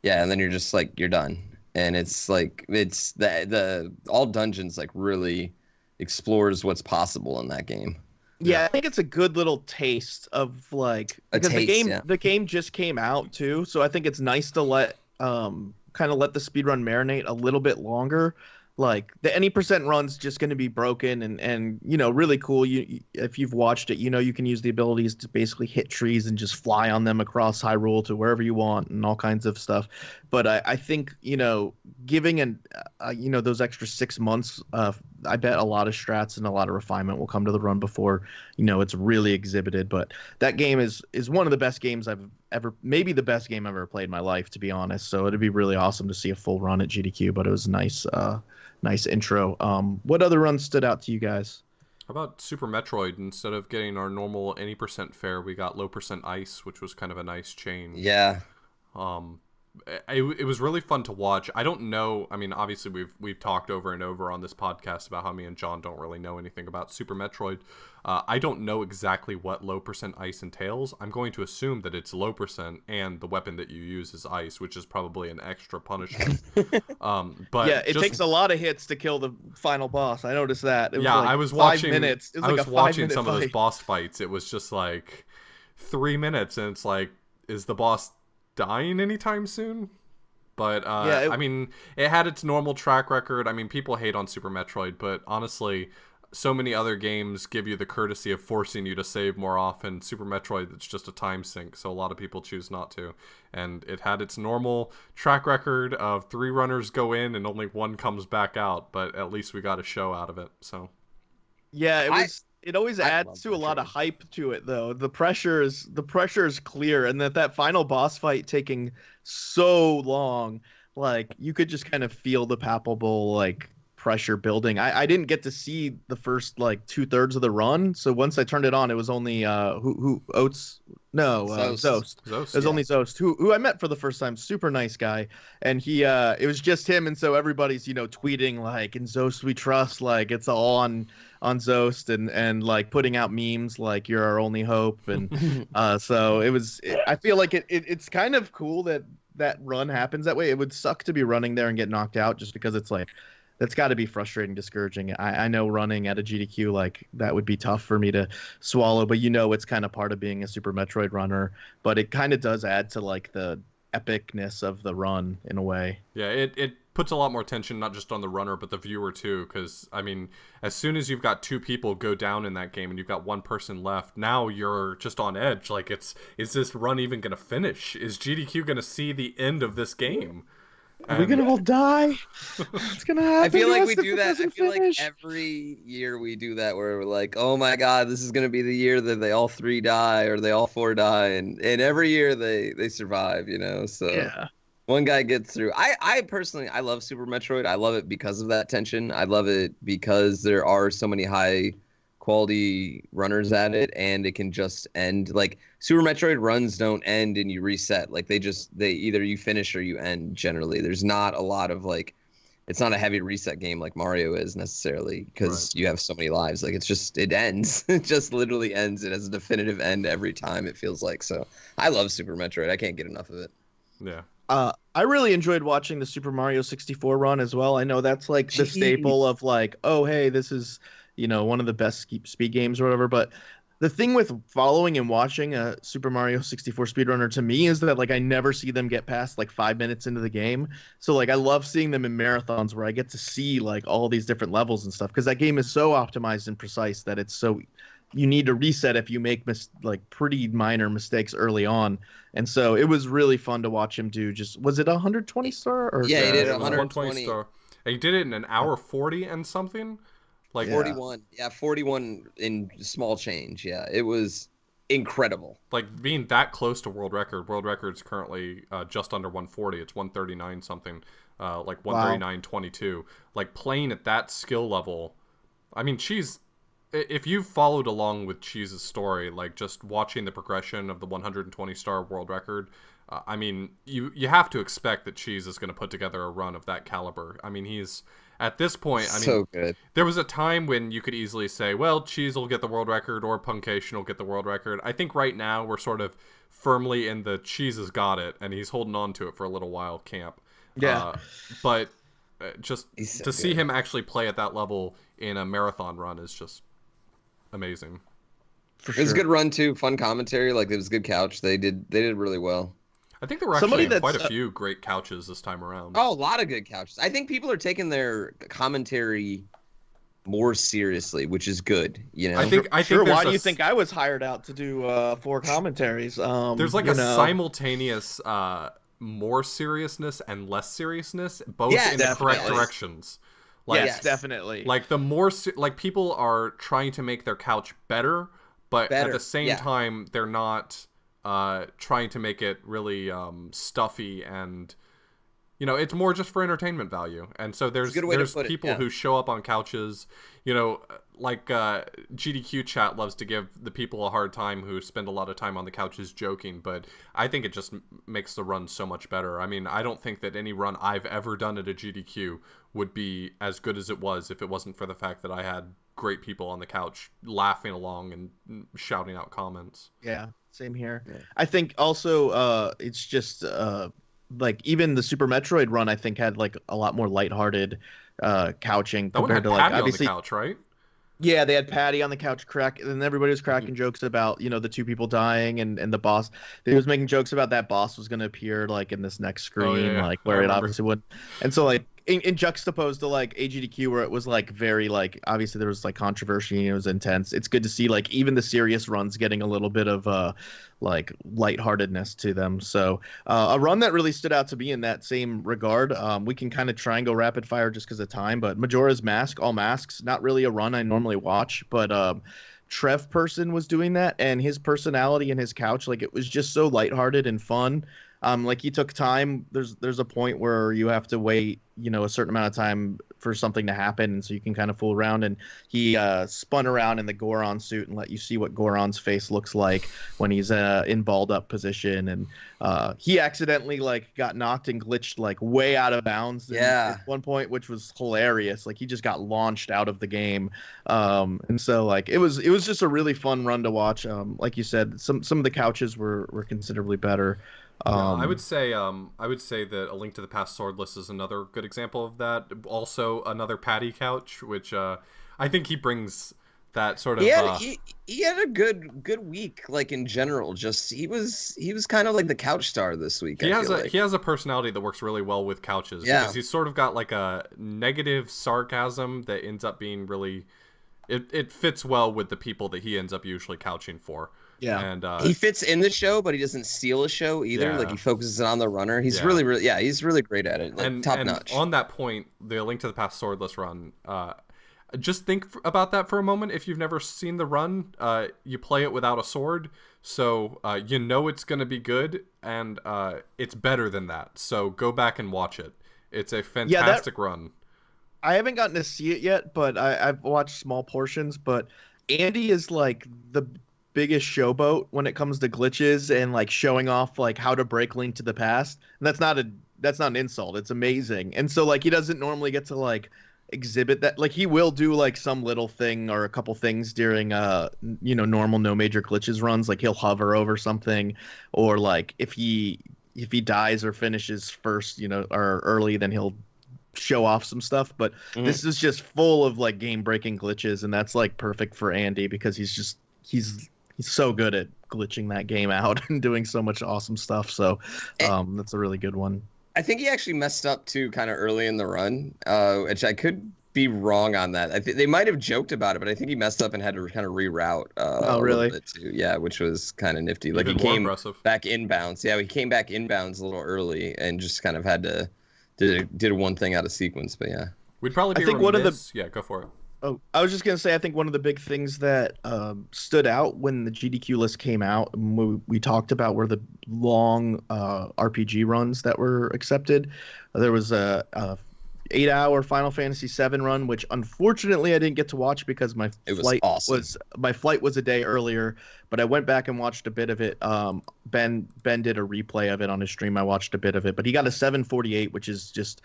and then you're just like you're done. And it's like it's the All Dungeons like really explores what's possible in that game. Yeah, I think it's a good little taste of like because the game just came out too, so I think it's nice to let kind of let the speedrun marinate a little bit longer. Like the any percent run's just going to be broken and really cool. If you've watched it, you can use the abilities to basically hit trees and just fly on them across Hyrule to wherever you want and all kinds of stuff. But I think giving those extra 6 months, I bet a lot of strats and a lot of refinement will come to the run before it's really exhibited. But that game is one of the best games I've ever, maybe the best game I've ever played in my life, to be honest. So it'd be really awesome to see a full run at GDQ. But it was nice intro. What other runs stood out to you guys? How about Super Metroid? Instead of getting our normal any percent fare, we got low percent ice, which was kind of a nice change. Yeah. It was really fun to watch. I don't know. I mean, obviously we've talked over and over on this podcast about how me and John don't really know anything about Super Metroid. I don't know exactly what low percent ice entails. I'm going to assume that it's low percent and the weapon that you use is ice, which is probably an extra punishment. But yeah, it takes a lot of hits to kill the final boss. I noticed that. It was I was watching. 5 minutes. It was I like was a watching 5-minute some fight. of those boss fights. It was just like 3 minutes, and it's like, is the boss dying anytime soon. But Yeah, I mean, it had its normal track record. I mean, people hate on Super Metroid, but honestly, so many other games give you the courtesy of forcing you to save more often. Super Metroid, it's just a time sink, so a lot of people choose not to. And it had its normal track record of 3 runners go in and only 1 comes back out, but at least we got a show out of it. So yeah, it always I adds love to a lot of Metroid. hype to it though. The pressure is clear, and that final boss fight taking so long, like you could just kind of feel the palpable like pressure building. I didn't get to see the first like 2/3 of the run, so once I turned it on, it was only who Oats no Zost. Zost. Zost, It was yeah. only Zost who I met for the first time. Super nice guy, and he it was just him, and so everybody's tweeting like in Zost we trust, like it's all on Zost and like putting out memes like you're our only hope, and so I feel like it's kind of cool that run happens that way. It would suck to be running there and get knocked out just because it's like that's got to be frustrating, discouraging. I know running at a GDQ like that would be tough for me to swallow, but it's kind of part of being a Super Metroid runner. But it kind of does add to like the epicness of the run in a way. yeah, it puts a lot more tension, not just on the runner, but the viewer too. Because, I mean, as soon as you've got 2 people go down in that game and you've got 1 person left, now you're just on edge. Like, is this run even going to finish? Is GDQ going to see the end of this game? Are we gonna all die? It's gonna happen. I feel to like us we if do it that. I doesn't feel like finish. every year we do that where we're like, oh my God, this is going to be the year that they all 3 die or they all 4 die. And every year they survive, So Yeah. one guy gets through. I personally, I love Super Metroid. I love it because of that tension. I love it because there are so many high quality runners at it, and it can just end. Like Super Metroid runs don't end and you reset. Like they either you finish or you end generally. There's not a lot of like, it's not a heavy reset game like Mario is necessarily because you have so many lives. Like it ends. It just literally ends. It has a definitive end every time, it feels like. So I love Super Metroid. I can't get enough of it. Yeah. I really enjoyed watching the Super Mario 64 run as well. I know that's like the staple of like, oh, hey, this is, one of the best speed games or whatever. But the thing with following and watching a Super Mario 64 speedrunner to me is that like I never see them get past like 5 minutes into the game. So like I love seeing them in marathons where I get to see like all these different levels and stuff because that game is so optimized and precise that it's so you need to reset if you make like pretty minor mistakes early on. And so it was really fun to watch him do was it 120 star or Yeah, he did it was 120 star. And he did it in an hour 40 and something. Like 41. Yeah, 41 in small change. Yeah, it was incredible. Like being that close to world record. World record's currently just under 140. It's 139 something. Like 139.22. Like playing at that skill level. I mean, if you've followed along with Cheese's story, like just watching the progression of the 120 star world record, I mean, you have to expect that Cheese is going to put together a run of that caliber. I mean, he's at this point. I mean, so good. There was a time when you could easily say, well, Cheese will get the world record or Puncation will get the world record. I think right now we're sort of firmly in the Cheese has got it, and he's holding on to it for a little while camp. Yeah. But just So to see good. him actually play at that level in a marathon run is just amazing. For It was a sure. good run too. Fun commentary. Like it was a good couch. They did really well. I think there were Somebody actually quite that's, a few great couches this time around. Oh, a lot of good couches. I think people are taking their commentary more seriously, which is good. I think Sure. there's Why do you think I was hired out to do 4 commentaries? there's like a simultaneous more seriousness and less seriousness, both Yeah, in the correct definitely. directions. Like, Yes, definitely. like the more like people are trying to make their couch better, but at the same time they're not trying to make it really stuffy and it's more just for entertainment value. And so there's people who show up on couches, like GDQ chat loves to give the people a hard time who spend a lot of time on the couches joking, but I think it just makes the run so much better. I mean, I don't think that any run I've ever done at a GDQ would be as good as it was if it wasn't for the fact that I had great people on the couch laughing along and shouting out comments. Yeah, same here. Yeah. I think also it's just like even the Super Metroid run I think had like a lot more lighthearted couching That one compared had to like Patty obviously on the couch, right? Yeah, they had Patty on the couch and everybody was cracking jokes about, the two people dying and the boss. They was making jokes about that boss was going to appear like in this next Oh screen, yeah, like I where it remember. obviously would. And so like in juxtaposed to like AGDQ where it was like very like obviously there was like controversy and it was intense. It's good to see like even the serious runs getting a little bit of like lightheartedness to them. So a run that really stood out to me in that same regard. We can kind of try and go rapid fire just because of time, but Majora's Mask, All Masks, not really a run I normally watch, but Trev Person was doing that, and his personality and his couch, like it was just so lighthearted and fun. Like he took time. There's a point where you have to wait, a certain amount of time for something to happen, and so you can kind of fool around. And he spun around in the Goron suit and let you see what Goron's face looks like when he's in balled up position. And he accidentally like got knocked and glitched like way out of bounds at one point, which was hilarious. Like he just got launched out of the game. And so like it was just a really fun run to watch. Like you said, some of the couches were considerably better. Yeah, I would say that A Link to the Past Swordless is another good example of that. Also, another Patty couch, which I think he brings that sort of. He had a good week, like in general. Just he was kind of like the couch star this week. He has a personality that works really well with couches. Yeah, because he's sort of got like a negative sarcasm that ends up being really. It fits well with the people that he ends up usually couching for. Yeah, and he fits in the show, but he doesn't steal a show either. Yeah. Like he focuses on the runner. He's really he's really great at it. Like top notch. On that point, the A Link to the Past Swordless run. Just think about that for a moment. If you've never seen the run, you play it without a sword, so it's going to be good, and it's better than that. So go back and watch it. It's a fantastic run. I haven't gotten to see it yet, but I've watched small portions. But Andy is like the biggest showboat when it comes to glitches and like showing off like how to break Link to the Past. And that's not an insult. It's amazing. And so like he doesn't normally get to like exhibit that. Like he will do like some little thing or a couple things during normal no major glitches runs. Like he'll hover over something, or like if he dies or finishes first, or early, then he'll show off some stuff. But this is just full of like game breaking glitches, and that's like perfect for Andy because he's so good at glitching that game out and doing so much awesome stuff. So that's a really good one. I think he actually messed up too kind of early in the run, which I could be wrong on that. I think they might have joked about it, but I think he messed up and had to kind of reroute a really? little bit too. Yeah, which was kind of nifty. Like Even he more came impressive. back inbounds. Yeah, he came back inbounds a little early and just kind of had to did one thing out of sequence. But yeah, we'd probably be yeah, go for it. Oh, I was just going to say, I think one of the big things that stood out when the GDQ list came out, and we talked about were the long RPG runs that were accepted. There was a 8-hour Final Fantasy VII run, which unfortunately I didn't get to watch because my flight was a day earlier, but I went back and watched a bit of it. Ben did a replay of it on his stream. I watched a bit of it, but he got a 7:48, which is just,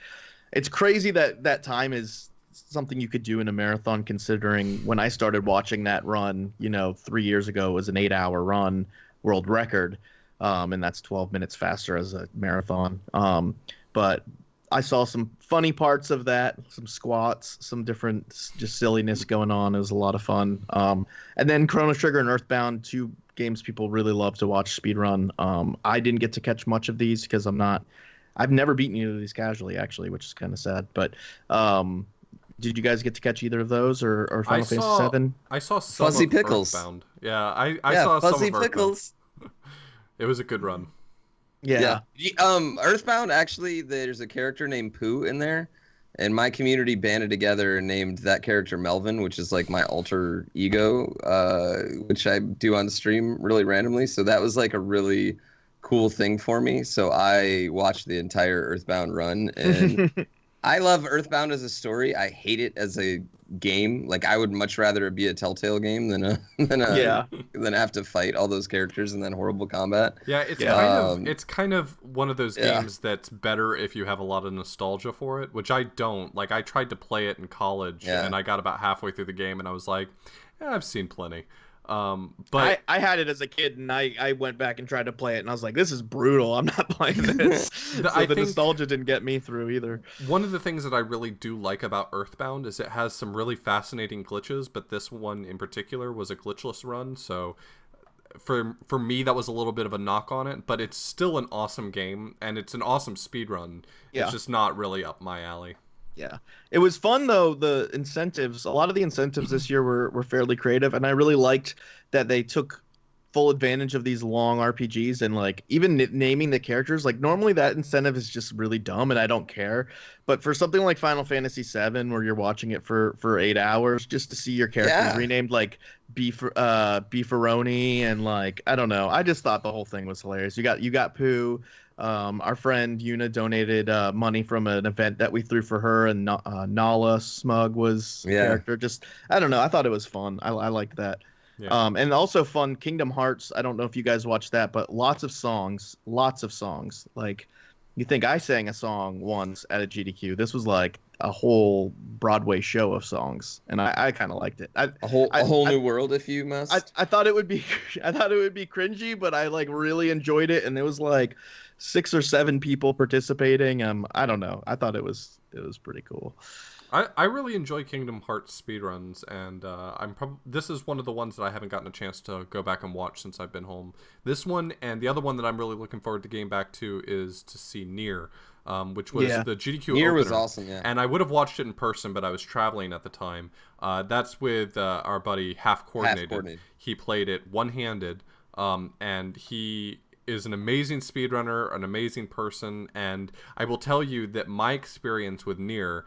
it's crazy that time is something you could do in a marathon, considering when I started watching that run, 3 years ago, it was an 8-hour run, world record. And that's 12 minutes faster as a marathon. But I saw some funny parts of that, some squats, some different just silliness going on. It was a lot of fun. And then Chrono Trigger and Earthbound, two games people really love to watch speedrun. I didn't get to catch much of these because I've never beaten either of these casually, actually, which is kind of sad. But did you guys get to catch either of those or Final Fantasy VII? I saw some Fuzzy of Pickles. Earthbound. Yeah, I saw Fuzzy some of Pickles. Earthbound. It was a good run. Yeah. Earthbound, actually, there's a character named Pooh in there, and my community banded together and named that character Melvin, which is like my alter ego, which I do on stream really randomly. So that was like a really cool thing for me. So I watched the entire Earthbound run, and I love Earthbound as a story. I hate it as a game. Like I would much rather it be a Telltale game than have to fight all those characters and then horrible combat. Yeah, it's kind of one of those games that's better if you have a lot of nostalgia for it, which I don't. Like I tried to play it in college and I got about halfway through the game and I was like, I've seen plenty. But I had it as a kid, and I went back and tried to play it, and I was like, this is brutal. I'm not playing this. I the think nostalgia didn't get me through either. one of the things that I really do like about Earthbound is it has some really fascinating glitches, but this one in particular was a glitchless run, so for me that was a little bit of a knock on it, but it's still an awesome game, and it's an awesome speed run. Yeah. It's just not really up my alley. Yeah. It was fun, though. The incentives, a lot of the incentives this year were fairly creative, and I really liked that they took full advantage of these long RPGs and like even naming the characters. Like normally that incentive is just really dumb and I don't care, but for something like Final Fantasy VII where you're watching it for 8 hours just to see your characters renamed like Beefaroni and like I don't know, I just thought the whole thing was hilarious. You got Pooh. Our friend Yuna donated money from an event that we threw for her, and Nala Smug was character. Just I don't know, I thought it was fun. I liked that. Yeah. And also fun, Kingdom Hearts. I don't know if you guys watched that, but lots of songs. Like, you think I sang a song once at a GDQ. This was like a whole Broadway show of songs, and I kind of liked it. A whole new world, if you must. I thought it would be, cringy, but I like really enjoyed it, and it was like 6 or 7 people participating. I don't know. I thought it was pretty cool. I really enjoy Kingdom Hearts speedruns, and this is one of the ones that I haven't gotten a chance to go back and watch since I've been home. This one, and the other one that I'm really looking forward to getting back to is to see Nier, which was the GDQ Nier opener. was awesome, yeah. And I would have watched it in person, but I was traveling at the time. That's with our buddy Half Coordinated. He played it one-handed, and he is an amazing speedrunner, an amazing person, and I will tell you that my experience with Nier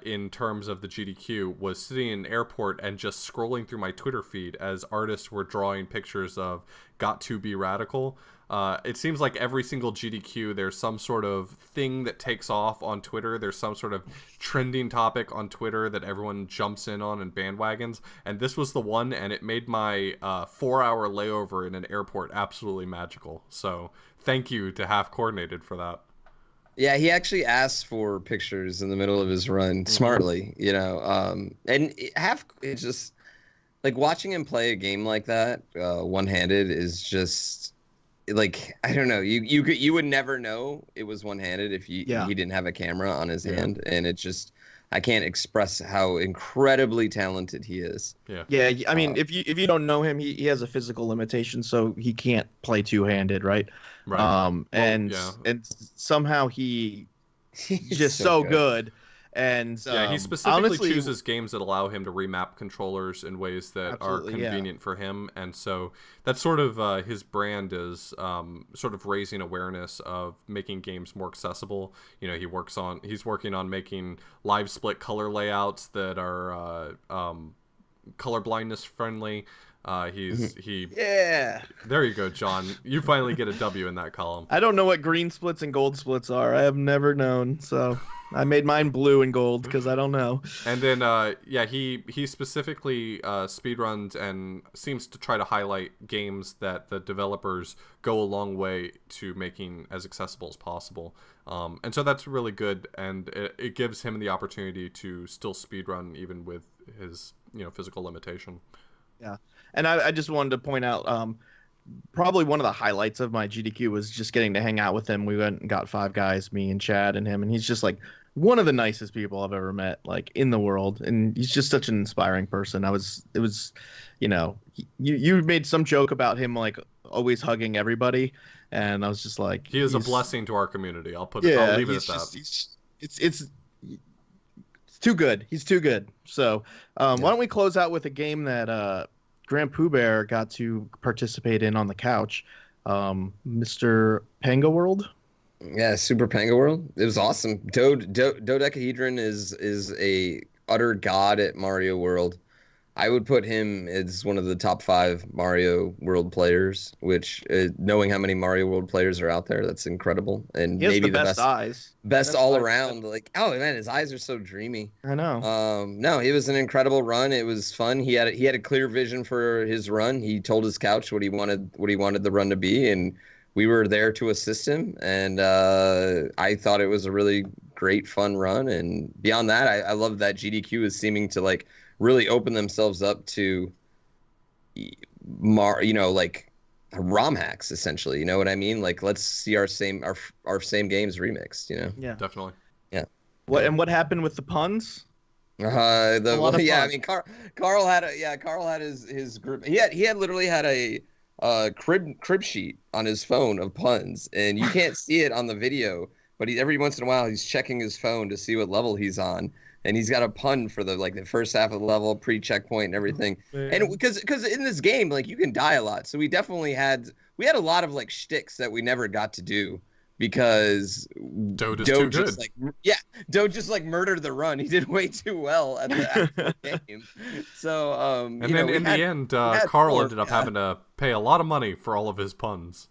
in terms of the GDQ was sitting in an airport and just scrolling through my Twitter feed as artists were drawing pictures of Got to Be Radical. It seems like every single GDQ there's some sort of thing that takes off on Twitter. There's some sort of trending topic on Twitter that everyone jumps in on and bandwagons, and this was the one, and it made my 4-hour layover in an airport absolutely magical. So thank you to Half Coordinated for that. Yeah, he actually asked for pictures in the middle of his run smartly, you know. And it's just like watching him play a game like that, one-handed, is just like, I don't know. You would never know it was one-handed if he didn't have a camera on his hand, and it just, I can't express how incredibly talented he is. Yeah. I mean, if you don't know him, he has a physical limitation, so he can't play two-handed, right? Right. And somehow he's just so good. And he specifically chooses games that allow him to remap controllers in ways that are convenient for him, and so that's sort of his brand is sort of raising awareness of making games more accessible. You know, he's working on making live split color layouts that are color blindness friendly. There you go, John. You finally get a W in that column. I don't know what green splits and gold splits are. I have never known, so I made mine blue and gold because I don't know. And then he specifically speedruns and seems to try to highlight games that the developers go a long way to making as accessible as possible. And so that's really good, and it gives him the opportunity to still speedrun even with his physical limitation. Yeah. And I just wanted to point out, probably one of the highlights of my GDQ was just getting to hang out with him. We went and got 5 guys, me and Chad and him, and he's just like one of the nicest people I've ever met, like in the world. And he's just such an inspiring person. You made some joke about him like always hugging everybody, and I was just like, he is a blessing to our community. I'll leave it at that. It's too good. He's too good. So why don't we close out with a game that GrandPooBear got to participate in on the couch, Mr. Panga World. Yeah, Super Panga World. It was awesome. Dodecahedron is a utter god at Mario World. I would put him as one of the top 5 Mario World players, which, knowing how many Mario World players are out there, that's incredible. And he has maybe the best eyes. Best all around. Like, oh man, his eyes are so dreamy. I know. No, it was an incredible run. It was fun. He had a clear vision for his run. He told his couch what he wanted the run to be, and we were there to assist him. And I thought it was a really great, fun run. And beyond that, I love that GDQ is seeming to like really open themselves up to like ROM hacks essentially. You know what I mean? Like, let's see our same games remixed. You know? Yeah. Definitely. Yeah. What happened with the puns? I mean, Carl had his group. He had literally had a crib sheet on his phone of puns, and you can't see it on the video, but every once in a while he's checking his phone to see what level he's on, and he's got a pun for the first half of the level, pre-checkpoint and everything. Yeah. And because in this game, like, you can die a lot, so we had a lot of like shticks that we never got to do. Because Doe just Doe just like murdered the run. He did way too well at the actual game. So and then in the end, Carl ended up having to pay a lot of money for all of his puns.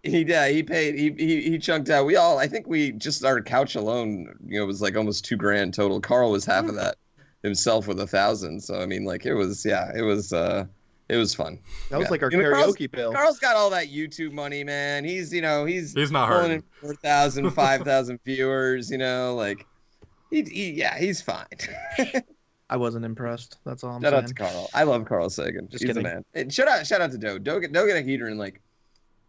He paid. He chunked out. I think we just our couch alone, was like almost $2,000 total. Carl was half of that himself with 1,000. So I mean, like, it was fun. That was like our karaoke bill. Carl's got all that YouTube money, man. He's not hurting. 4,000, 5,000 viewers. Like, he's fine. I wasn't impressed. That's all I'm saying. Shout out to Carl. I love Carl Sagan. He's kidding. a man. And shout out to Doe. Doe get a heater, and like,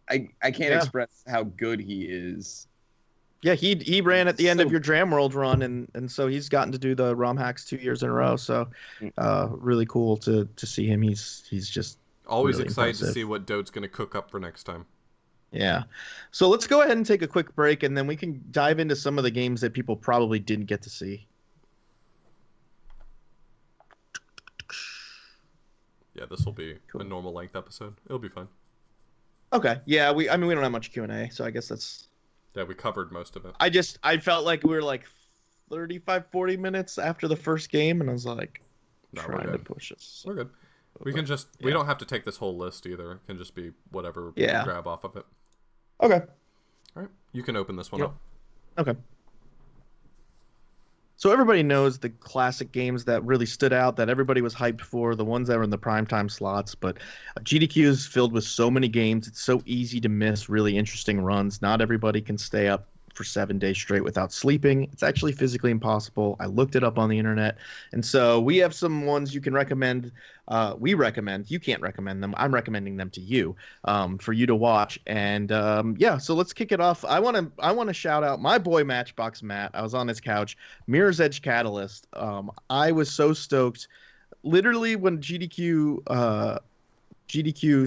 I can't express how good he is. Yeah, he ran at the end of your Dram World run, and so he's gotten to do the ROM hacks 2 years in a row. So, really cool to see him. He's just always really excited impressive. to see what Dote's going to cook up for next time. Yeah. So let's go ahead and take a quick break, and then we can dive into some of the games that people probably didn't get to see. Yeah, this will be a normal length episode. It'll be fun. Okay. Yeah, we don't have much Q&A, so I guess that's... Yeah, we covered most of it. I felt like we were like 35, 40 minutes after the first game, and I was like, trying to push us. We're good. We can just, we don't have to take this whole list either. It can just be whatever we grab off of it. Okay. All right. You can open this one up. Okay. So everybody knows the classic games that really stood out, that everybody was hyped for, the ones that were in the primetime slots. But GDQ is filled with so many games. It's so easy to miss really interesting runs. Not everybody can stay up for 7 days straight without sleeping. It's actually physically impossible. I looked it up on the internet. And so we have some ones you can recommend. We recommend. You can't recommend them. I'm recommending them to you for you to watch. And so let's kick it off. I want to shout out my boy Matchbox Matt. I was on his couch. Mirror's Edge Catalyst. I was so stoked. Literally when GDQ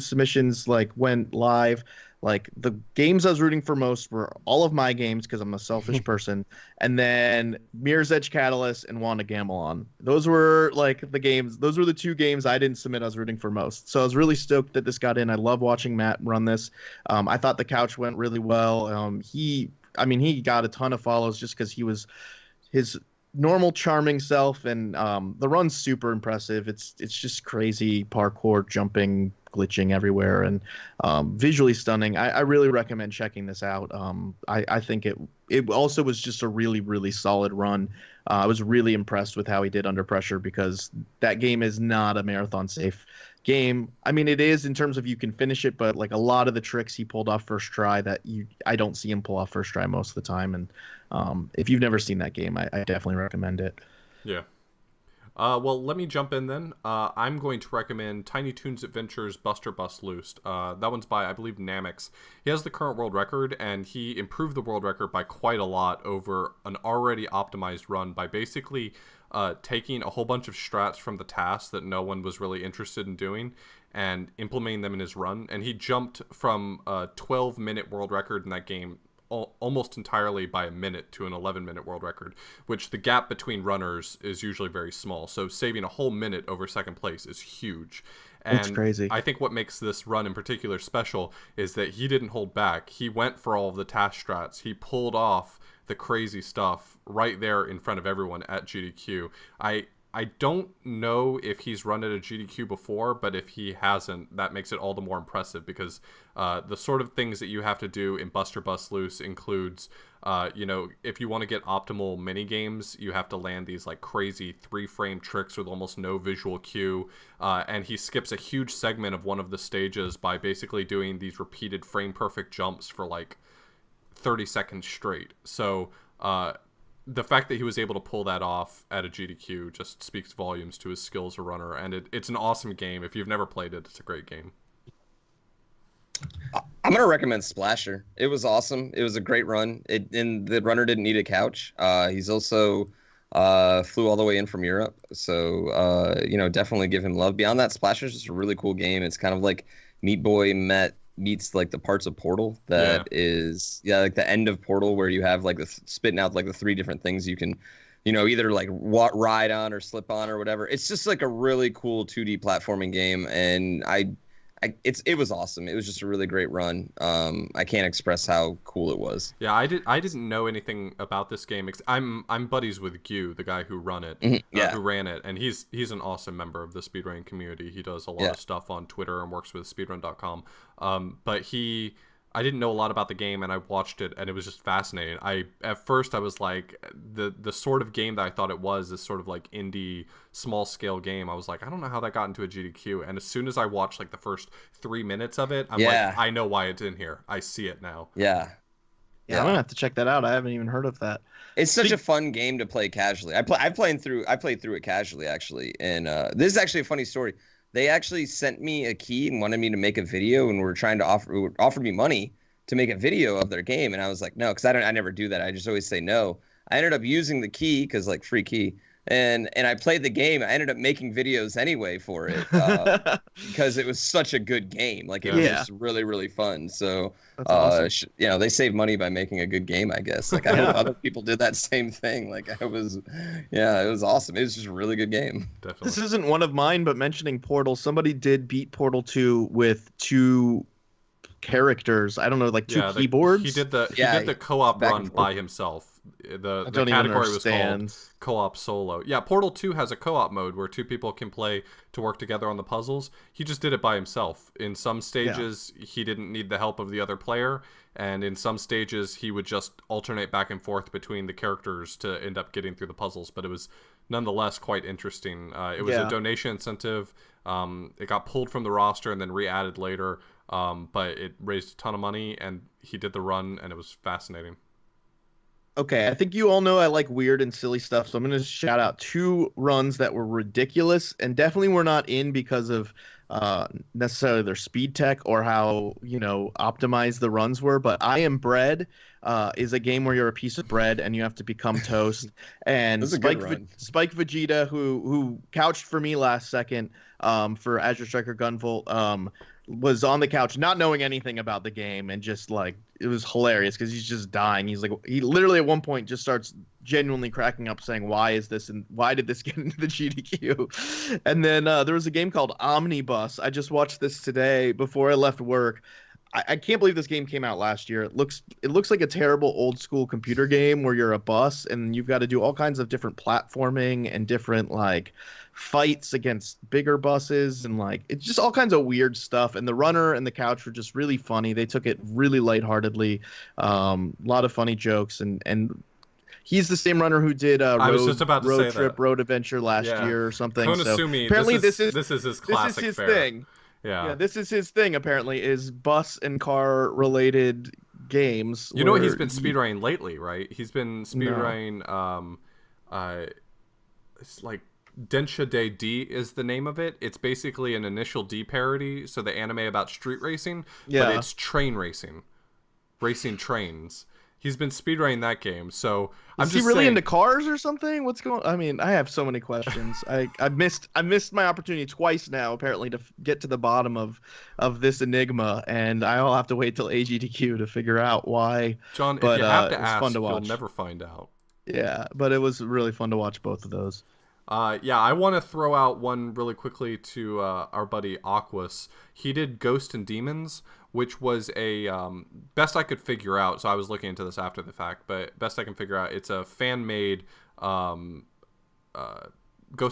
submissions like went live, like the games I was rooting for most were all of my games because I'm a selfish person, and then Mirror's Edge Catalyst and Wanda Gamelon. Those were like the games. Those were the two games I didn't submit I was rooting for most. So I was really stoked that this got in. I love watching Matt run this. I thought the couch went really well. He got a ton of follows just because he was his normal charming self, and the run's super impressive. It's just crazy parkour, jumping, glitching everywhere, and visually stunning. I really recommend checking this out. I think it also was just a really, really solid run. I was really impressed with how he did under pressure, because that game is not a marathon safe game. I mean, it is in terms of you can finish it, but like a lot of the tricks he pulled off first try I don't see him pull off first try most of the time. And if you've never seen that game, I definitely recommend it. Yeah. Well, let me jump in then. I'm going to recommend Tiny Toons Adventures Buster Bust Loosed. That one's by, I believe, Namix. He has the current world record, and he improved the world record by quite a lot over an already optimized run by basically taking a whole bunch of strats from the tasks that no one was really interested in doing and implementing them in his run. And he jumped from a 12-minute world record in that game almost entirely by a minute to an 11-minute world record, which the gap between runners is usually very small. So saving a whole minute over second place is huge. And it's crazy. I think what makes this run in particular special is that he didn't hold back. He went for all of the task strats. He pulled off the crazy stuff right there in front of everyone at GDQ. I don't know if he's run at a GDQ before, but if he hasn't, that makes it all the more impressive, because the sort of things that you have to do in Buster Bust Loose includes, if you want to get optimal mini games, you have to land these like crazy 3-frame tricks with almost no visual cue, and he skips a huge segment of one of the stages by basically doing these repeated frame-perfect jumps for like 30 seconds straight. So the fact that he was able to pull that off at a GDQ just speaks volumes to his skill as a runner, and it's an awesome game. If you've never played it, it's a great game. I'm gonna recommend Splasher. It was awesome. It was a great run. And the runner didn't need a couch. He's also flew all the way in from Europe, so definitely give him love. Beyond that, Splasher's just a really cool game. It's kind of like Meat Boy meets like the parts of Portal that is like the end of Portal where you have like spitting out like the 3 different things you can either like ride on or slip on or whatever. It's just like a really cool 2D platforming game, and it was awesome. It was just a really great run. I can't express how cool it was. Yeah, I didn't know anything about this game. I'm buddies with Q, the guy who who ran it, and he's an awesome member of the speedrunning community. He does a lot of stuff on Twitter and works with speedrun.com. But I didn't know a lot about the game, and I watched it, and it was just fascinating. At first I was like, the sort of game that I thought it was, this sort of like indie small scale game. I was like, I don't know how that got into a GDQ. And as soon as I watched like the first 3 minutes of it, I'm like, I know why it's in here. I see it now. Yeah, I'm gonna have to check that out. I haven't even heard of that. It's such a fun game to play casually. I played through it casually actually, and this is actually a funny story. They actually sent me a key and wanted me to make a video, and were trying to offer me money to make a video of their game, and I was like, no, because I never do that. I just always say no. I ended up using the key because like free key, and I played the game. I ended up making videos anyway for it because it was such a good game. Like it was just really, really fun. So awesome. They save money by making a good game, I guess. Like I hope other people did that same thing. Like it was awesome. It was just a really good game. Definitely. This isn't one of mine, but mentioning Portal, somebody did beat Portal 2 with 2 characters. I don't know, like 2 keyboards. He did the co-op run by himself. The category was called co-op solo. Yeah, Portal 2 has a co-op mode where 2 people can play to work together on the puzzles. He just did it by himself. In some stages, he didn't need the help of the other player, and in some stages, he would just alternate back and forth between the characters to end up getting through the puzzles. But it was nonetheless quite interesting. It was a donation incentive. It got pulled from the roster and then re-added later, but it raised a ton of money, and he did the run, and it was fascinating. Okay, I think you all know I like weird and silly stuff, so I'm going to shout out 2 runs that were ridiculous and definitely were not in because of necessarily their speed tech or how, optimized the runs were. But I Am Bread is a game where you're a piece of bread and you have to become toast. And Spike Vegeta, who couched for me last second for Azure Striker Gunvolt, was on the couch not knowing anything about the game, and just like it was hilarious because he's just dying. He's like, he literally at one point just starts genuinely cracking up saying, why is this, and why did this get into the GDQ? And then there was a game called Omnibus. I just watched this today before I left work. I can't believe this game came out last year. It looks like a terrible old school computer game where you're a bus and you've got to do all kinds of different platforming and different like fights against bigger buses, and like it's just all kinds of weird stuff. And the runner and the couch were just really funny. They took it really lightheartedly. A lot of funny jokes, and he's the same runner who did Road Adventure last year or something. Konosumi, so apparently this is his classic this is his fare. thing. Yeah, this is his thing, apparently, is bus and car related games. You know what he's been speedrunning lately, right? He's been speedrunning it's like Densha Day D is the name of it. It's basically an Initial D parody, so the anime about street racing, but it's train racing trains. He's been speedrunning that game, so is he really into cars or something? What's going on? I mean, I have so many questions. I missed my opportunity twice now, apparently, to get to the bottom of this enigma, and I'll have to wait till AGDQ to figure out why. John, if you have to ask, you'll never find out. Yeah, but it was really fun to watch both of those. I want to throw out one really quickly to our buddy Aquas. He did Ghost and Demons, which was a best I could figure out. So I was looking into this after the fact, but best I can figure out, it's a fan-made Ghosts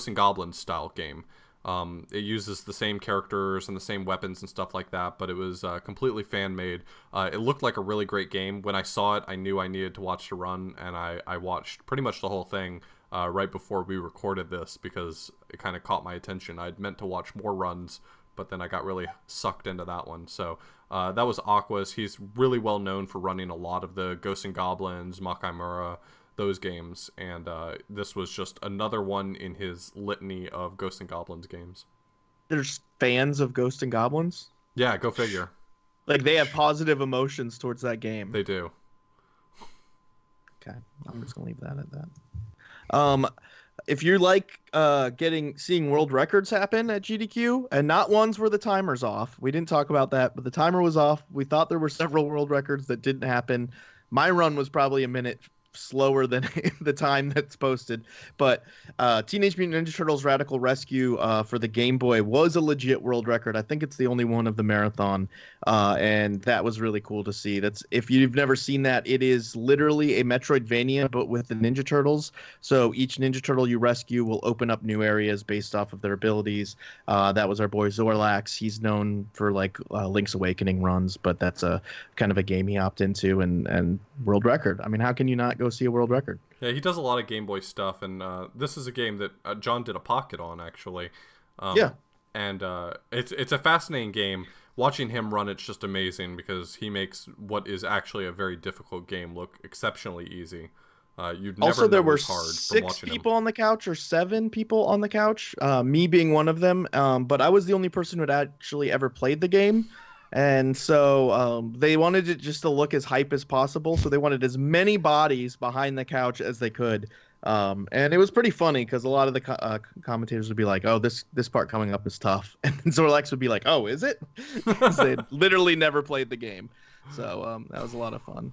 and Goblins style game. It uses the same characters and the same weapons and stuff like that, but it was completely fan-made. It looked like a really great game. When I saw it, I knew I needed to watch the run, and I watched pretty much the whole thing right before we recorded this because it kind of caught my attention. I'd meant to watch more runs, but then I got really sucked into that one. So that was Aquas. He's really well known for running a lot of the Ghosts and Goblins, Makaimura, those games, and this was just another one in his litany of Ghosts and Goblins games. There's fans of Ghosts and Goblins? Yeah, go figure. Like they have positive emotions towards that game. They do. Okay, I'm just gonna leave that at that. If you like seeing world records happen at GDQ, and not ones where the timer's off, we didn't talk about that, but the timer was off. We thought there were several world records that didn't happen. My run was probably a minute slower than the time that's posted, but Teenage Mutant Ninja Turtles Radical Rescue for the Game Boy was a legit world record. I think it's the only one of the marathon, and that was really cool to see. That's, if you've never seen that, it is literally a Metroidvania but with the Ninja Turtles. So each Ninja Turtle you rescue will open up new areas based off of their abilities. That was our boy Zorlax. He's known for like Link's Awakening runs, but that's a kind of a game he opted into, and world record. I mean, how can you not go see a world record? Yeah, he does a lot of Game Boy stuff, and this is a game that John did a pocket on, actually. Yeah. And it's a fascinating game. Watching him run it's just amazing, because he makes what is actually a very difficult game look exceptionally easy. You'd never also, there know were it's hard from 6 watching people on the couch, or 7 people on the couch, me being one of them. But I was the only person who had actually ever played the game. And so they wanted it just to look as hype as possible. So they wanted as many bodies behind the couch as they could. And it was pretty funny because a lot of the commentators would be like, "Oh, this part coming up is tough," and Zorlax would be like, "Oh, is it?" Because they literally never played the game. So that was a lot of fun.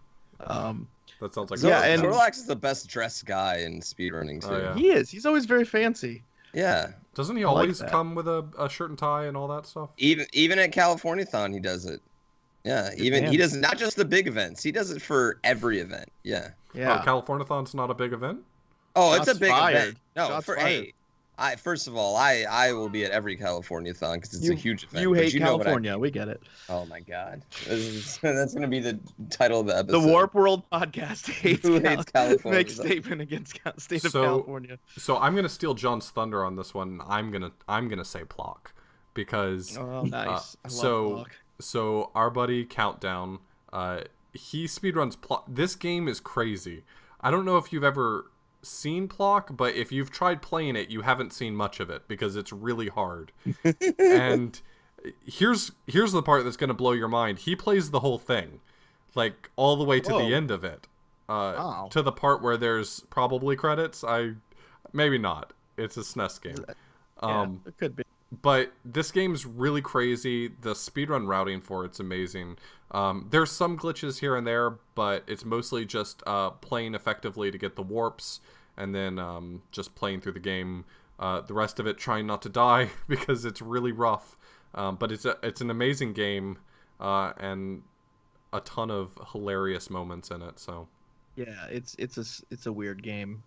That sounds like yeah, and Zorlax is the best dressed guy in speedrunning too. Oh, yeah. He is. He's always very fancy. Yeah. Doesn't he like always that. come with a shirt and tie and all that stuff? Even at Californiathon he does it. Yeah, even man. he does not just the big events. He does it for every event. Yeah. Yeah. Oh, Californiathon's not a big event? Oh, it's Shots a big fired. event. No, Shots fired. hey, first of all, I will be at every Californiathon because it's a huge event. You but hate know what California. We get it. Oh my god, that's gonna be the title of the episode. The Warp World podcast hates, Who hates California? Makes statement against state of So- California. So I'm gonna steal John's thunder on this one. I'm gonna say Plock, because Oh, nice. I love so Block. so our buddy Countdown, he speedruns Plock. This game is crazy. I don't know if you've ever seen Plock, but if you've tried playing it, you haven't seen much of it because it's really hard. And here's the part that's gonna blow your mind. He plays the whole thing, like all the way to Whoa. the end of it. Wow. To the part where there's probably credits. Maybe not. It's a SNES game. Yeah, it could be. But this game's really crazy. The speedrun routing for it's amazing. There's some glitches here and there, but it's mostly just playing effectively to get the warps, and then just playing through the game. The rest of it trying not to die because it's really rough. But it's an amazing game, and a ton of hilarious moments in it. So Yeah, it's a weird game.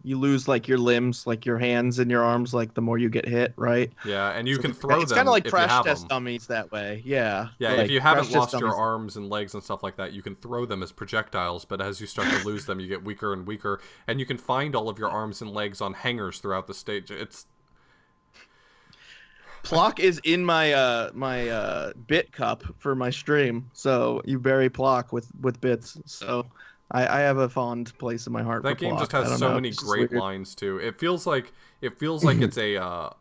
You lose like your limbs, like your hands and your arms, like the more you get hit, right? yeah, and you So can it's throw It's them kind of like if Crash you have Test them. Dummies that way. Yeah. Yeah, like if you haven't Crash Test lost your Dummies. arms and legs and stuff like that, you can throw them as projectiles, but as you start to lose them, you get weaker and weaker, and you can find all of your arms and legs on hangers throughout the stage. It's Plock is in my my bit cup for my stream, so you bury Plock with bits. So I have a fond place in my heart. that for game Plock. just I has don't so know, many it's just great weird. lines too. It feels like it's a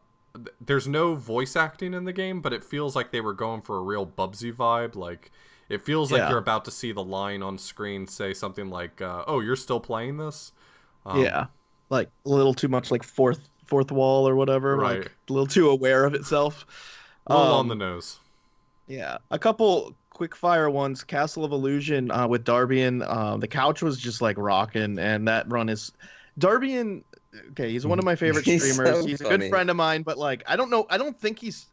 there's no voice acting in the game, but it feels like they were going for a real Bubsy vibe. Like it feels like Yeah. you're about to see the line on screen say something like, "Oh, you're still playing this?" Yeah, like a little too much like fourth wall or whatever. Right. Like a little too aware of itself. A little on the nose. Yeah, a couple quick fire ones. Castle of Illusion with Darbian. The couch was just like rocking, and that run is Darbian. Okay, he's one of my favorite He's streamers. so He's a funny. good friend of mine, but like I don't know. I don't think he's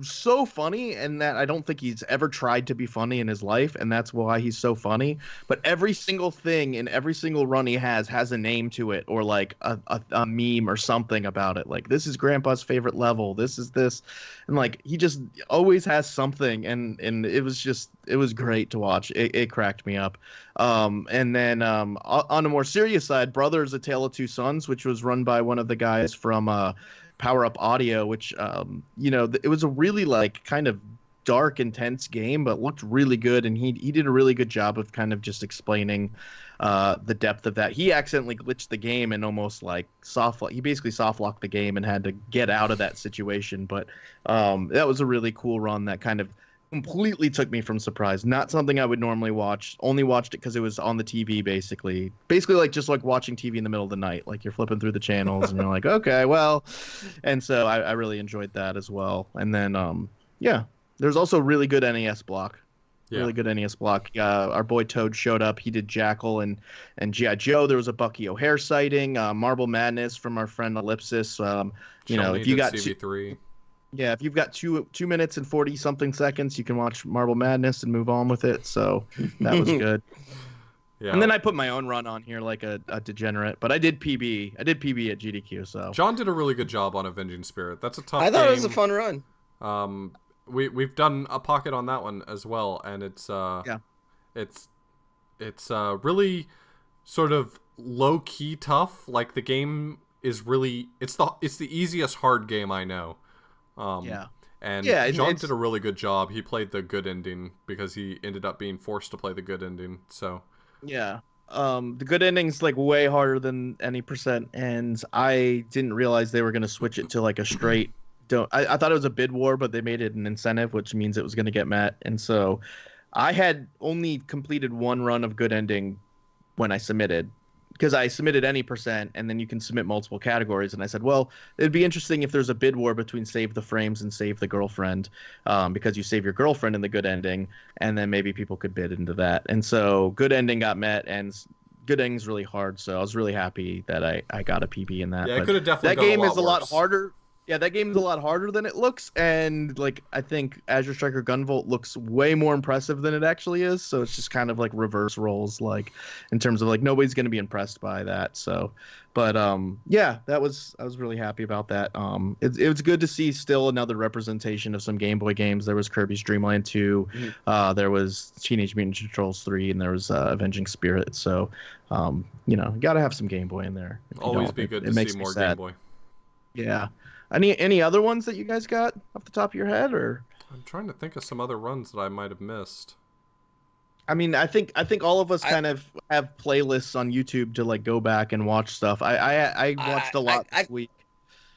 so funny, and that I don't think he's ever tried to be funny in his life, and that's why he's so funny. But every single thing in every single run he has a name to it, or like a meme or something about it. Like, this is Grandpa's favorite level. This is this, and like he just always has something, and it was great to watch. It cracked me up. And then on a more serious side, Brothers: A Tale of Two Sons, which was run by one of the guys from Power Up Audio, which it was a really like kind of dark, intense game, but looked really good, and he did a really good job of kind of just explaining the depth of that. He accidentally glitched the game and almost like he basically soft locked the game and had to get out of that situation. But that was a really cool run that kind of completely took me from surprise. Not something I would normally watch. Only watched it because it was on the TV, basically. Basically, like just like watching TV in the middle of the night. Like you're flipping through the channels and you're like, okay, well. And so I really enjoyed that as well. And then, yeah, there's also really good NES block. Yeah. Really good NES block. Our boy Toad showed up. He did Jackal and G.I. Joe. There was a Bucky O'Hare sighting. Marble Madness from our friend Ellipsis. You know, if you got CV3. Yeah, if you've got 2 minutes and 40 something seconds, you can watch Marble Madness and move on with it. So that was good. Yeah. And then I put my own run on here like a degenerate, but I did PB. I did PB at GDQ. So John did a really good job on Avenging Spirit. That's a tough I thought game. it was a fun run. We've done a pocket on that one as well, and it's really sort of low key tough. Like the game is really it's the easiest hard game I know. And John did a really good job. He played the good ending because he ended up being forced to play the good ending. So yeah, the good ending's like way harder than any percent, and I didn't realize they were gonna switch it to like a straight. I thought it was a bid war, but they made it an incentive, which means it was going to get met. And so I had only completed one run of good ending when I submitted, because I submitted any percent, and then you can submit multiple categories. And I said, well, it'd be interesting if there's a bid war between Save the Frames and Save the Girlfriend, because you save your girlfriend in the good ending, and then maybe people could bid into that. And so good ending got met, and good ending's really hard. So I was really happy that I got a PB in that. Yeah, it could have definitely that game gone is a lot worse. harder. Yeah, that game is a lot harder than it looks, and like I think Azure Striker Gunvolt looks way more impressive than it actually is. So it's just kind of like reverse roles, like in terms of like nobody's going to be impressed by that. So, but yeah, I was really happy about that. It was good to see still another representation of some Game Boy games. There was Kirby's Dream Land 2, there was Teenage Mutant Ninja Turtles 3, and there was Avenging Spirit. So, you know, got to have some Game Boy in there. Always be good to see more Game Boy. Yeah. Any other ones that you guys got off the top of your head, or? I'm trying to think of some other runs that I might have missed. I mean, I think all of us kind of have playlists on YouTube to like go back and watch stuff. I watched a lot this week.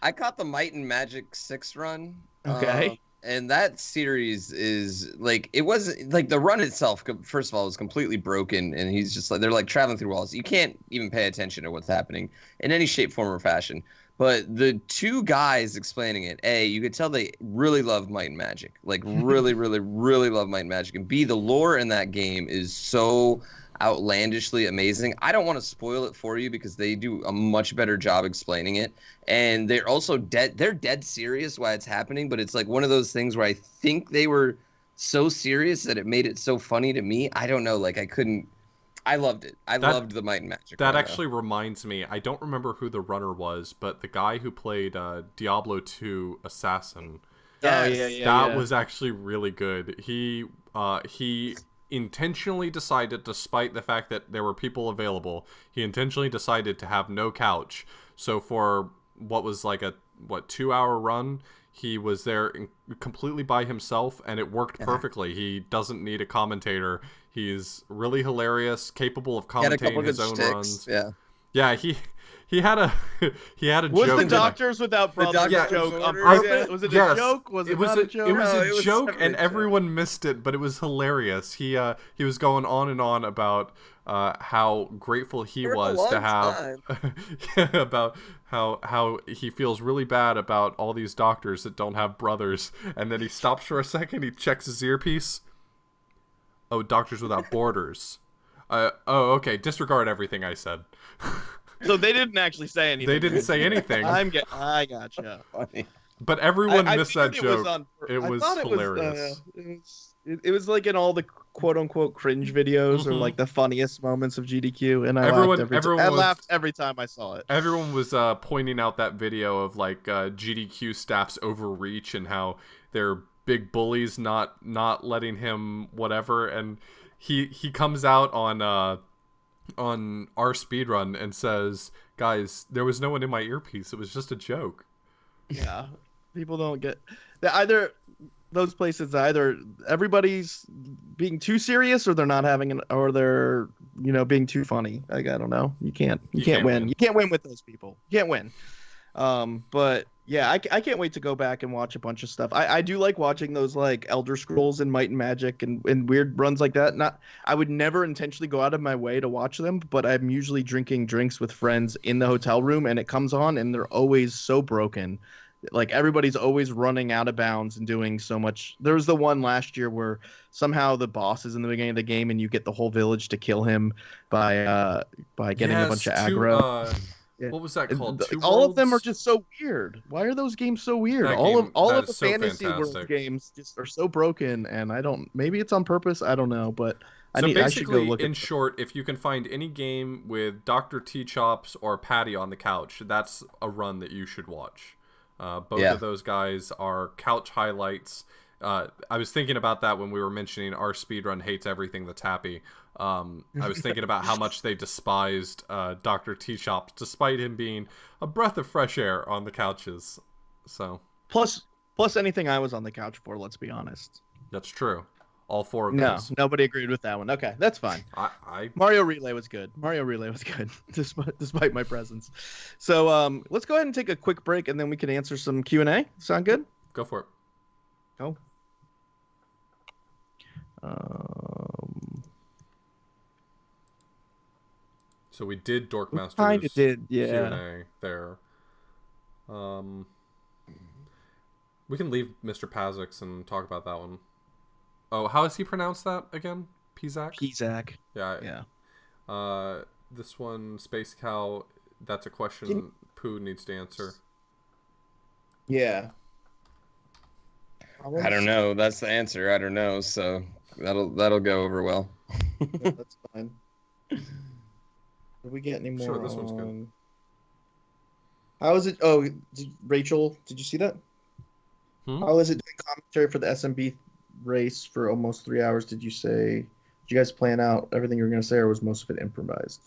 I caught the Might and Magic 6 run. Okay. And that series is like, it wasn't like the run itself. First of all, was completely broken, and he's just like, they're like traveling through walls. You can't even pay attention to what's happening in any shape, form, or fashion. But the two guys explaining it, A, you could tell they really love Might and Magic. Like, really, really, really love Might and Magic. And B, the lore in that game is so outlandishly amazing. I don't want to spoil it for you because they do a much better job explaining it. And they're also they're dead serious why it's happening, but it's like one of those things where I think they were so serious that it made it so funny to me. I don't know, like I loved it. I loved the Might and Magic. That actually reminds me, I don't remember who the runner was, but the guy who played Diablo 2 Assassin. That was actually really good. He intentionally decided, despite the fact that there were people available, he intentionally decided to have no couch. So for what was like a 2-hour run, he was there completely by himself, and it worked perfectly. He doesn't need a commentator. He's really hilarious, capable of commentating his own runs. Yeah. He had a joke. Was the Doctors Without Brothers joke on purpose? Was it a joke? Was it not a joke? It was a joke, and everyone missed it, but it was hilarious. He was going on and on about how grateful he was to have about how he feels really bad about all these doctors that don't have brothers, and then he stops for a second, he checks his earpiece. Oh, Doctors Without Borders. Okay, disregard everything I said. So they didn't actually say anything. They didn't say anything. I gotcha. But everyone missed that joke. It was hilarious. It was like in all the quote-unquote cringe videos, or like the funniest moments of GDQ, and I laughed every time I saw it. Everyone was pointing out that video of like GDQ staff's overreach and how they're big bullies not letting him whatever, and he comes out on our speedrun and says, guys, there was no one in my earpiece, it was just a joke. Yeah, people don't get either those places. Either everybody's being too serious, or they're not having or they're being too funny. Like, I don't know. You can't win. You can't win with those people. You can't win. But Yeah, I can't wait to go back and watch a bunch of stuff. I do like watching those like Elder Scrolls and Might and Magic and weird runs like that. Not I would never intentionally go out of my way to watch them, but I'm usually drinking drinks with friends in the hotel room and it comes on and they're always so broken. Like everybody's always running out of bounds and doing so much. There was the one last year where somehow the boss is in the beginning of the game and you get the whole village to kill him by getting a bunch of aggro. Yeah. What was that called? Two all of them are Worlds? just so weird. Why are those games so weird? That all game- of that the is so fantasy world fantastic. games just are so broken, and I don't. Maybe it's on purpose. I don't know, but I So should go basically, look in at. short, if you can find any game with Dr. T Chops or Patty on the couch, that's a run that you should watch. Both Yeah. of those guys are couch highlights. I was thinking about that when we were mentioning our speedrun hates everything that's happy. I was thinking about how much they despised Dr. T Chops, despite him being a breath of fresh air on the couches. So Plus anything I was on the couch for. Let's be honest. that's true. All four of No, those. nobody agreed with that one. Okay, that's fine. I Mario Relay was good. Mario Relay was good, despite my presence. So let's go ahead and take a quick break, and then we can answer some Q&A. Sound good? go for it. Go. Um, So we did Dorkmasters. kind of did, yeah. Q&A there. We can leave Mr. Pazix and talk about that one. Oh, how does he pronounce that again? Pizak? Pizak. Yeah. Yeah. This one, Space Cow, that's a question Pooh needs to answer. Yeah. I don't know. That's the answer. I don't know. So that'll go over well. Yeah, that's fine. Did we get any more? Sure, this one's good. How is it? Oh, Rachel, did you see that? How is it doing commentary for the SMB race for almost 3 hours? Did you you guys plan out everything you were going to say, or was most of it improvised?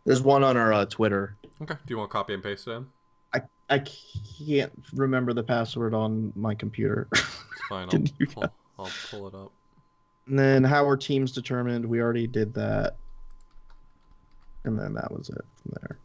There's one on our Twitter. Okay. Do you want to copy and paste it in? I can't remember the password on my computer. It's fine. Can you I'll pull it up. And then how were teams determined? We already did that. And then that was it from there.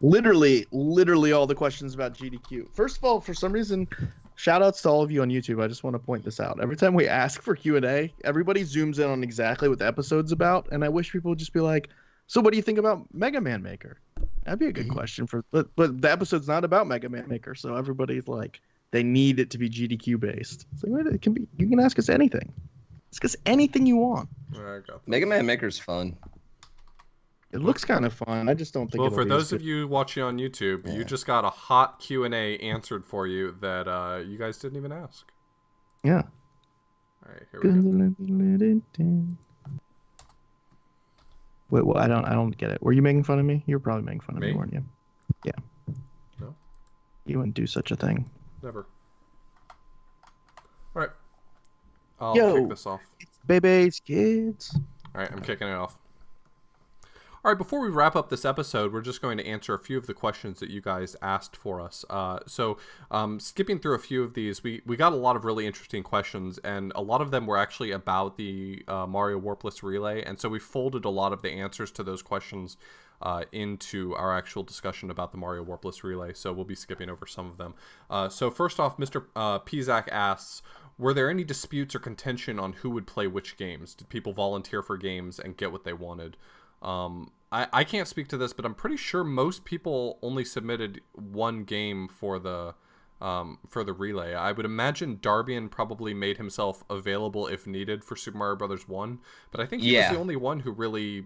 Literally all the questions about GDQ. First of all, for some reason, shout outs to all of you on YouTube. I just want to point this out. Every time we ask for Q&A, everybody zooms in on exactly what the episode's about. And I wish people would just be like, so what do you think about Mega Man Maker? That'd be a good question but the episode's not about Mega Man Maker. So everybody's like, they need it to be GDQ based. It's like, wait, you can ask us anything. Ask us anything you want. I got this. Mega Man Maker's fun. It looks kind of fun. I just don't think. Well, it'll for be those as of you watching on YouTube, Yeah. you just got a hot Q&A answered for you that you guys didn't even ask. good. Yeah. All right, here we go. Wait, well, I don't get it. Were you making fun of me? You were probably making fun of me, Me? weren't you? Yeah. No. You wouldn't do such a thing. Never. All right. I'll Yo. kick this off. Babies, kids. All right, I'm kicking it off. All right, before we wrap up this episode, we're just going to answer a few of the questions that you guys asked for us. Skipping through a few of these, we got a lot of really interesting questions, and a lot of them were actually about the Mario Warpless Relay, and so we folded a lot of the answers to those questions into our actual discussion about the Mario Warpless Relay, so we'll be skipping over some of them. So first off, Mr. Pizak asks, were there any disputes or contention on who would play which games? Did people volunteer for games and get what they wanted? I can't speak to this, but I'm pretty sure most people only submitted one game for the relay. I would imagine Darbian probably made himself available if needed for Super Mario Brothers 1, but I think he was the only one who really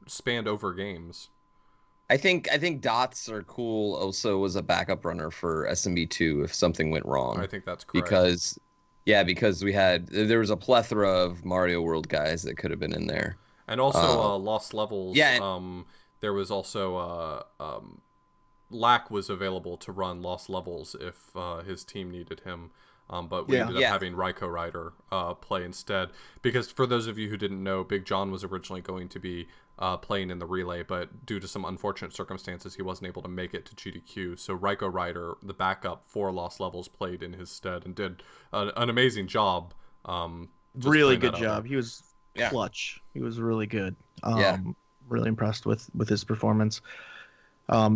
spanned over games. I think Dots are cool. Also, was a backup runner for SMB2 if something went wrong. I think that's correct. Because there was a plethora of Mario World guys that could have been in there. And also Lost Levels. Yeah. There was also Lack was available to run Lost Levels if his team needed him. But we ended up having Raiko Rider play instead. Because for those of you who didn't know, Big John was originally going to be playing in the relay, but due to some unfortunate circumstances, he wasn't able to make it to GDQ. So Raiko Rider, the backup for Lost Levels, played in his stead and did an amazing job. Really good job. He was clutch. He was really good. Really impressed with his performance.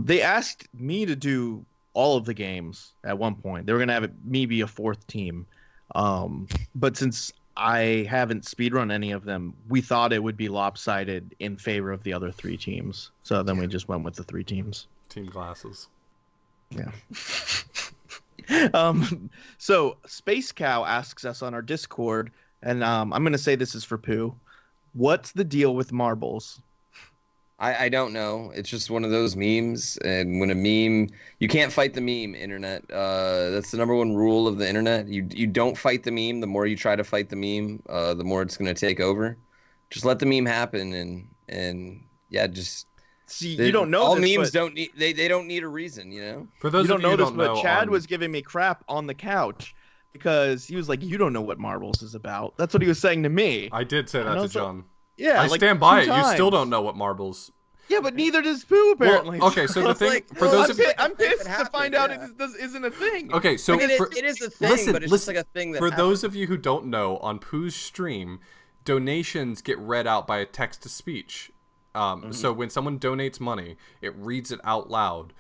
They asked me to do all of the games at one point. They were gonna have me be a fourth team, but since I haven't speedrun any of them, we thought it would be lopsided in favor of the other 3 teams. So then we just went with the 3 teams. Team glasses. Yeah. So Space Cow asks us on our Discord, and I'm gonna say this is for Pooh. What's the deal with marbles? I don't know. It's just one of those memes, and when a meme, you can't fight the meme, internet. That's the number one rule of the internet. You don't fight the meme. The more you try to fight the meme, the more it's gonna take over. Just let the meme happen, and yeah, just see. You don't know all this, memes but... don't need they don't need a reason, you know. For those you don't of you know who this, don't but know, Chad was giving me crap on the couch because he was like, "You don't know what marbles is about." That's what he was saying to me. I did say that to John. Yeah, I like stand by 2 it. times. You still don't know what marbles. Yeah, but neither does Pooh apparently. Well, okay, so the thing for those of you, I'm pissed to find out it isn't a thing. Okay, so I mean, it is a thing, but it's just like a thing that for happens. those of you who don't know, on Pooh's stream, donations get read out by a text to speech. So when someone donates money, it reads it out loud.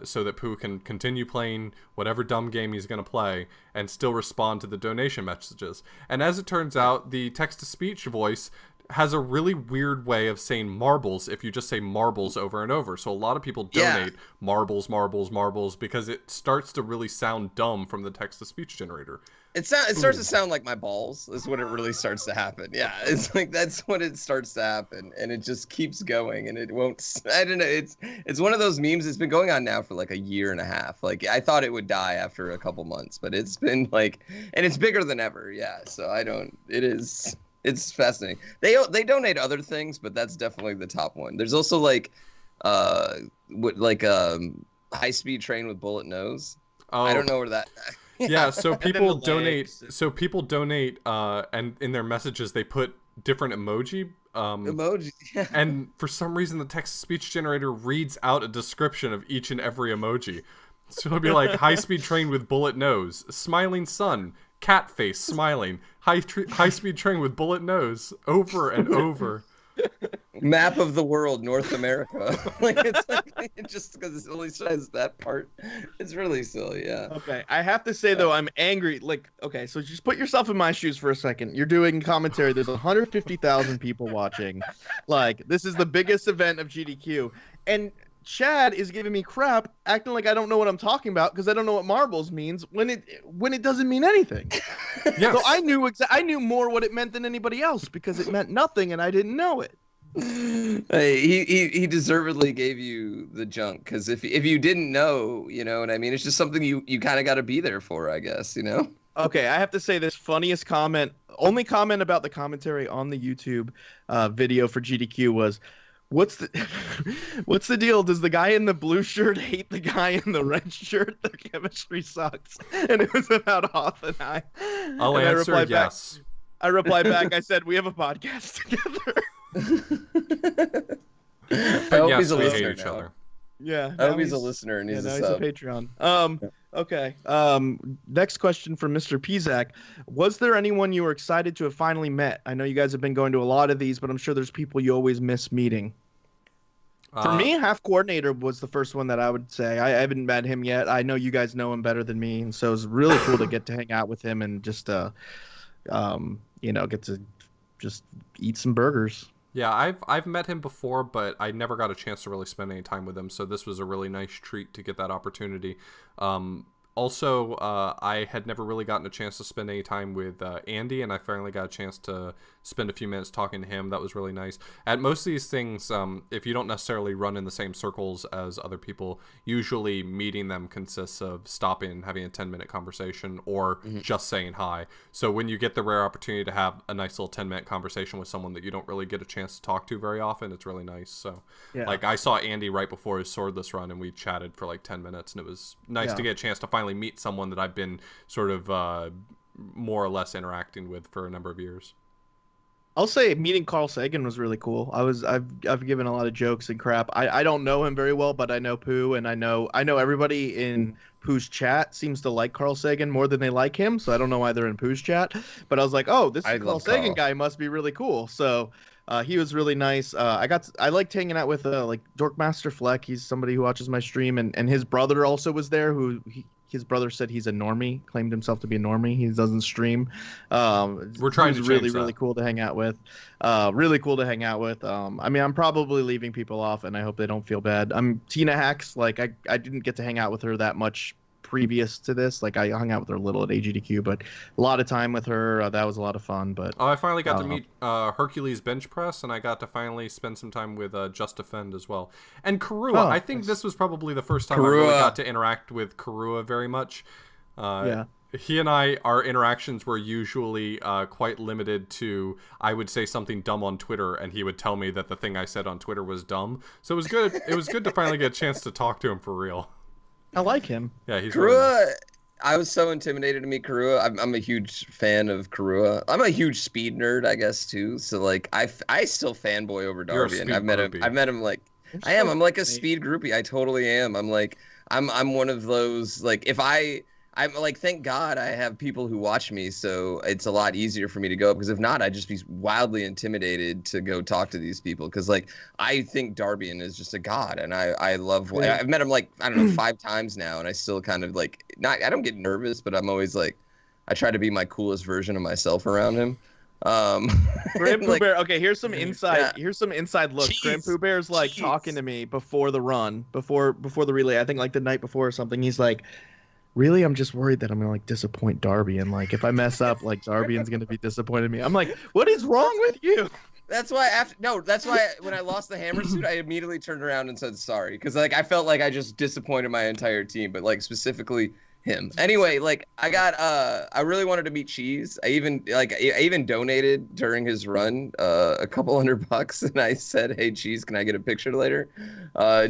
So that Pooh can continue playing whatever dumb game he's going to play and still respond to the donation messages. And as it turns out, the text-to-speech voice has a really weird way of saying marbles if you just say marbles over and over. So a lot of people donate marbles, marbles, marbles because it starts to really sound dumb from the text-to-speech generator. It starts to sound like my balls is what it really starts to happen. Yeah, it's like that's what it starts to happen, and it just keeps going, and it won't. I don't know. It's one of those memes. It's been going on now for like a year and a half. Like I thought it would die after a couple months, but it's been like, and it's bigger than ever. Yeah, so I don't. It's fascinating. They donate other things, but that's definitely the top one. There's also like, high speed train with bullet nose. Oh. I don't know where that. Yeah, so people donate. legs. So people donate, and in their messages they put different emoji. Emoji. Yeah. And for some reason, the text-to-speech generator reads out a description of each and every emoji. So it'll be like high-speed train with bullet nose, smiling sun, cat face smiling, high-speed train with bullet nose, over and over. Map of the world, North America. It just because it only says that part. It's really silly, yeah. Okay, I have to say though, I'm angry. Like, okay, so just put yourself in my shoes for a second. You're doing commentary. There's 150,000 people watching. Like, this is the biggest event of GDQ, and Chad is giving me crap, acting like I don't know what I'm talking about because I don't know what marbles means when it doesn't mean anything. Yes. So I knew more what it meant than anybody else because it meant nothing and I didn't know it. Hey, he deservedly gave you the junk because if you didn't know, you know what I mean. It's just something you kind of got to be there for, I guess. You know. Okay, I have to say this funniest comment, only comment about the commentary on the YouTube video for GDQ was, what's the deal? Does the guy in the blue shirt hate the guy in the red shirt? Their chemistry sucks. And it was about Hoth and I. I'll and answer yes. I replied back, I said, we have a podcast together. But yes, we hate each other. Yeah. I hope he's a listener and he's now a he's sub. a Patreon. Okay. Next question from Mr. Pizak. Was there anyone you were excited to have finally met? I know you guys have been going to a lot of these, but I'm sure there's people you always miss meeting. For me, Half Coordinator was the first one that I would say. I haven't met him yet. I know you guys know him better than me, and so it's really cool to get to hang out with him and just, get to just eat some burgers. Yeah, I've met him before, but I never got a chance to really spend any time with him, so this was a really nice treat to get that opportunity. Also, I had never really gotten a chance to spend any time with Andy, and I finally got a chance to spend a few minutes talking to him. That was really nice. At most of these things, if you don't necessarily run in the same circles as other people, usually meeting them consists of stopping and having a 10-minute conversation or just saying hi. So when you get the rare opportunity to have a nice little 10-minute conversation with someone that you don't really get a chance to talk to very often, it's really nice. So, like, I saw Andy right before his Swordless run, and we chatted for like 10 minutes, and it was nice to get a chance to finally meet someone that I've been sort of more or less interacting with for a number of years. I'll say meeting Carl Sagan was really cool. I've given a lot of jokes and crap. I don't know him very well, but I know Pooh, and I know everybody in Pooh's chat seems to like Carl Sagan more than they like him. So I don't know why they're in Pooh's chat. But I was like, oh, this Carl Sagan guy must be really cool. So He was really nice. I liked hanging out with like Dorkmaster Fleck. He's somebody who watches my stream, and his brother also was there. His brother said he's a normie, claimed himself to be a normie. He doesn't stream. We're trying to change really, that. really cool to hang out with. Really cool to hang out with. I mean, I'm probably leaving people off, and I hope they don't feel bad. Tina Hacks. Like, I didn't get to hang out with her that much previous to this. Like, I hung out with her a little at AGDQ, but a lot of time with her. That was a lot of fun. But I finally got to meet Hercules Bench Press, and I got to finally spend some time with Just Defend as well. And Karua, I think this was probably the first time I really got to interact with Karua very much. Yeah. He and our interactions were usually quite limited to, I would say something dumb on Twitter, and he would tell me that the thing I said on Twitter was dumb. So it was good. It was good to finally get a chance to talk to him for real. I like him. Yeah, he's Karua. really nice. I was so intimidated to meet Karua. I'm a huge fan of Karua. I'm a huge speed nerd, I guess, too. So like, I still fanboy over Darby, and I've met him like I am. I'm like a speed groupie. I totally am. I'm like I'm one of those, like, I'm like, thank God I have people who watch me, so it's a lot easier for me to go, because if not, I'd just be wildly intimidated to go talk to these people, because like, I think Darbian is just a god, and I love, I've met him like, I don't know, 5 times now, and I still kind of like, I don't get nervous, but I'm always like, I try to be my coolest version of myself around him. GrandPooBear. Okay, here's some inside. Yeah. Here's some inside looks. GrandPooBear's like talking to me before the run, before the relay. I think like the night before or something. He's like, really, I'm just worried that I'm gonna like disappoint Darby, and like if I mess up, like Darbian's gonna be disappointed in me. I'm like, what is wrong with you? That's why when I lost the hammer suit, I immediately turned around and said sorry, because like I felt like I just disappointed my entire team, but like specifically him. Anyway, like I really wanted to meet Cheese. I even donated during his run a couple $100, and I said, hey Cheese, can I get a picture later,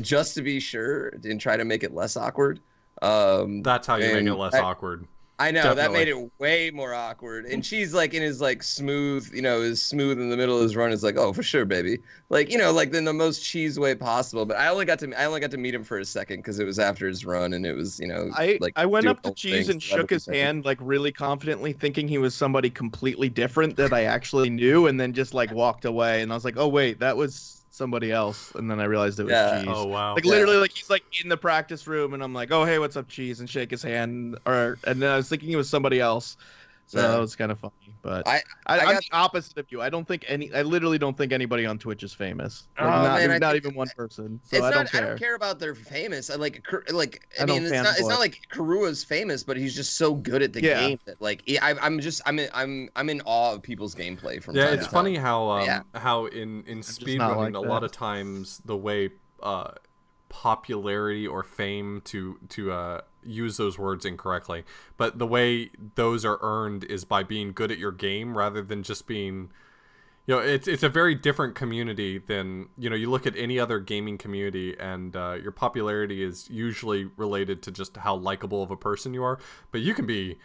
just to be sure and try to make it less awkward. That's how you make it less awkward. I know. Definitely. That made it way more awkward. And she's like in his like smooth, is smooth in the middle of his run. Is like, oh, for sure, baby. Like, like in the most cheese way possible. But I only got to meet him for a second, because it was after his run, and it was, like, I went up to Cheese and shook his hand like really confidently, thinking he was somebody completely different that I actually knew, and then just like walked away. And I was like, oh wait, that was somebody else, and then I realized it was Cheese. Oh wow! Like literally, like he's like in the practice room, and I'm like, oh hey, what's up, Cheese, and shake his hand, and then I was thinking it was somebody else, so that was kind of funny. But I'm the opposite of you. I literally don't think anybody on Twitch is famous. Like, not even one person. So I don't care. I don't care about they're famous. I mean, it's not like Karua's famous, but he's just so good at the game that like I'm in awe of people's gameplay from time to time. It's funny how in speedrunning, a lot of times the way popularity or fame, to use those words incorrectly, but the way those are earned is by being good at your game, rather than just being, it's a very different community than, you look at any other gaming community, and your popularity is usually related to just how likable of a person you are, but you can be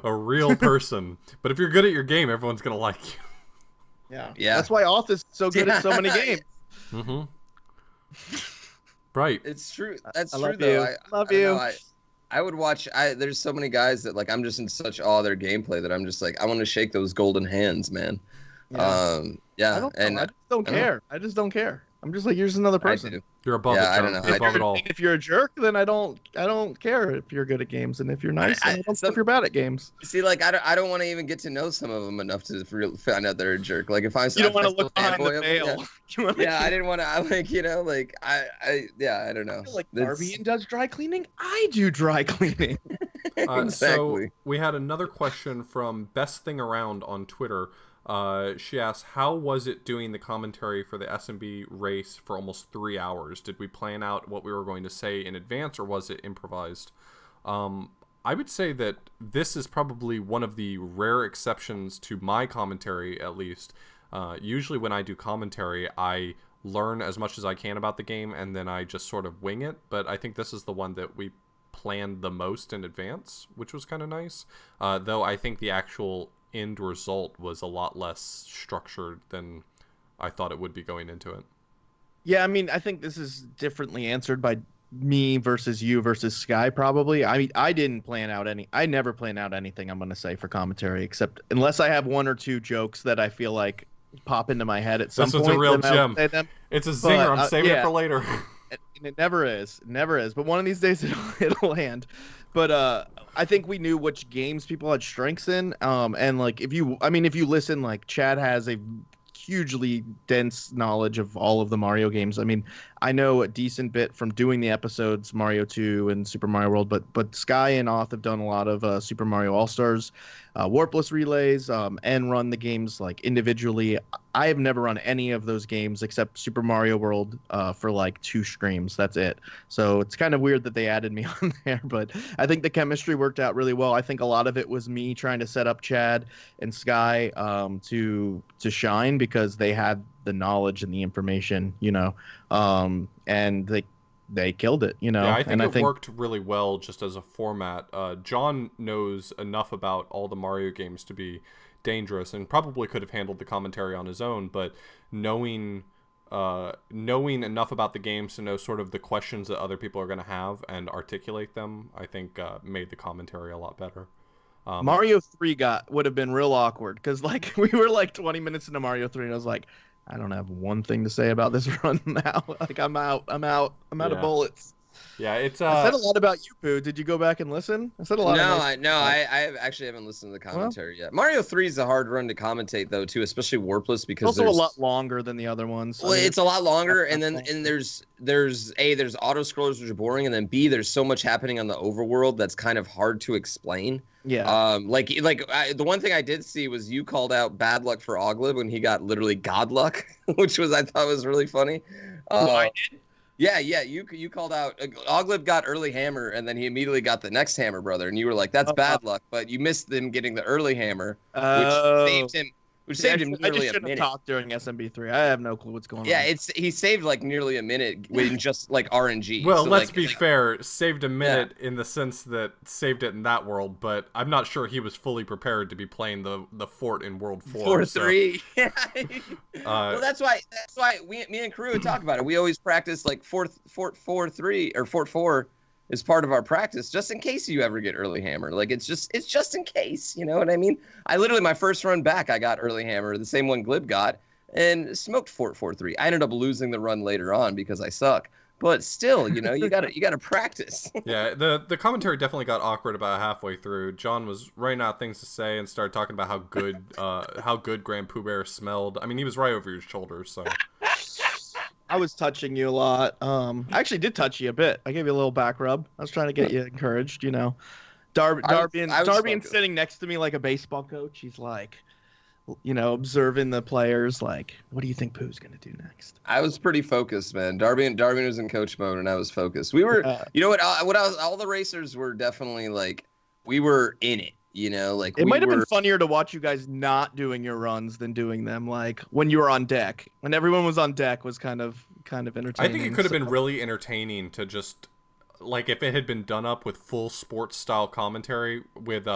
a real person, but if you're good at your game, everyone's gonna like you. Yeah. That's why Auth is so good at so many games. Mm-hmm. Right. It's true. That's I true, love though. you. Love you. I would watch. There's so many guys that like I'm just in such awe of their gameplay that I'm just like, I want to shake those golden hands, man. I just don't care. I just don't care. I'm just like, you're just another person. You're above it. I don't know. You're above it all. If you're a jerk, then I don't care if you're good at games, and if you're nice, then I don't care if you're bad at games. See, like I don't want to even get to know some of them enough to find out they're a jerk. Like if you don't want to look behind the veil. I didn't want to. I don't know. Like Darbian does dry cleaning. I do dry cleaning. Exactly. So we had another question from Best Thing Around on Twitter. She asked, how was it doing the commentary for the SMB race for almost 3 hours? Did we plan out what we were going to say in advance, or was it improvised? I would say that this is probably one of the rare exceptions to my commentary, at least. Usually when I do commentary, I learn as much as I can about the game, and then I just sort of wing it. But I think this is the one that we planned the most in advance, which was kind of nice. Though I think the actual end result was a lot less structured than I thought it would be going into it. Yeah, I mean, I think this is differently answered by me versus you versus Sky, probably. I mean, I never plan out anything I'm going to say for commentary, except unless I have one or two jokes that I feel like pop into my head at some This point. one's a real then I'll gem. say them. It's a zinger. But, I'm saving it yeah. for later. And it never is. It never is. But one of these days it'll land. But I think we knew which games people had strengths in. And like if you listen, like Chad has a hugely dense knowledge of all of the Mario games. I mean, I know a decent bit from doing the episodes Mario 2 and Super Mario World, but Sky and Auth have done a lot of Super Mario All-Stars, Warpless Relays, and run the games like individually. I have never run any of those games except Super Mario World for like 2 streams. That's it. So it's kind of weird that they added me on there, but I think the chemistry worked out really well. I think a lot of it was me trying to set up Chad and Sky to shine because they had the knowledge and the information, and they killed it, Yeah, I think it worked really well just as a format. John knows enough about all the Mario games to be dangerous and probably could have handled the commentary on his own, but knowing enough about the games to know sort of the questions that other people are going to have and articulate them, I think made the commentary a lot better. Mario 3 would have been real awkward because like we were like 20 minutes into Mario 3 and I was like, I don't have one thing to say about this run now. Like I'm out of bullets. Yeah, it's I said a lot about you, Pooh. Did you go back and listen? I said a lot. I actually haven't listened to the commentary yet. Mario 3 is a hard run to commentate though too, especially Warpless because it's also a lot longer than the other ones. Well, it's a lot longer, and there's auto scrollers which are boring, and then B, there's so much happening on the overworld that's kind of hard to explain. Yeah. The one thing I did see was you called out bad luck for Oglib when he got literally god luck, which I thought was really funny. I did. Yeah, you called out Oglib got early hammer, and then he immediately got the next hammer, brother, and you were like, "That's bad luck," but you missed him getting the early hammer, which saved him nearly a minute. I just shouldn't have talked during SMB3. I have no clue what's going on. Yeah, he saved like nearly a minute in just like RNG. Well, so, let's be fair. Saved a minute in the sense that saved it in that world, but I'm not sure he was fully prepared to be playing the fort in World 4. 4-3. Yeah. Well, that's why me and Crew would talk about it. We always practice like Fort 4-3 or Fort 4 is part of our practice just in case you ever get early hammer. Like it's just in case, you know what I mean? I literally my first run back I got early hammer, the same one Glib got, and smoked Fort 4-3. I ended up losing the run later on because I suck. But still, you gotta practice. Yeah, the commentary definitely got awkward about halfway through. John was writing out things to say and started talking about how good GrandPooBear smelled. I mean, he was right over your shoulder, so I was touching you a lot. I actually did touch you a bit. I gave you a little back rub. I was trying to get you encouraged, Darby sitting next to me like a baseball coach. He's like, observing the players. Like, what do you think Pooh's gonna do next? I was pretty focused, man. Darby was in coach mode, and I was focused. We were, all the racers were definitely like, we were in it. It might have been funnier to watch you guys not doing your runs than doing them. Like when you were on deck, when everyone was on deck, was kind of entertaining. I think it could have been really entertaining to just like if it had been done up with full sports style commentary with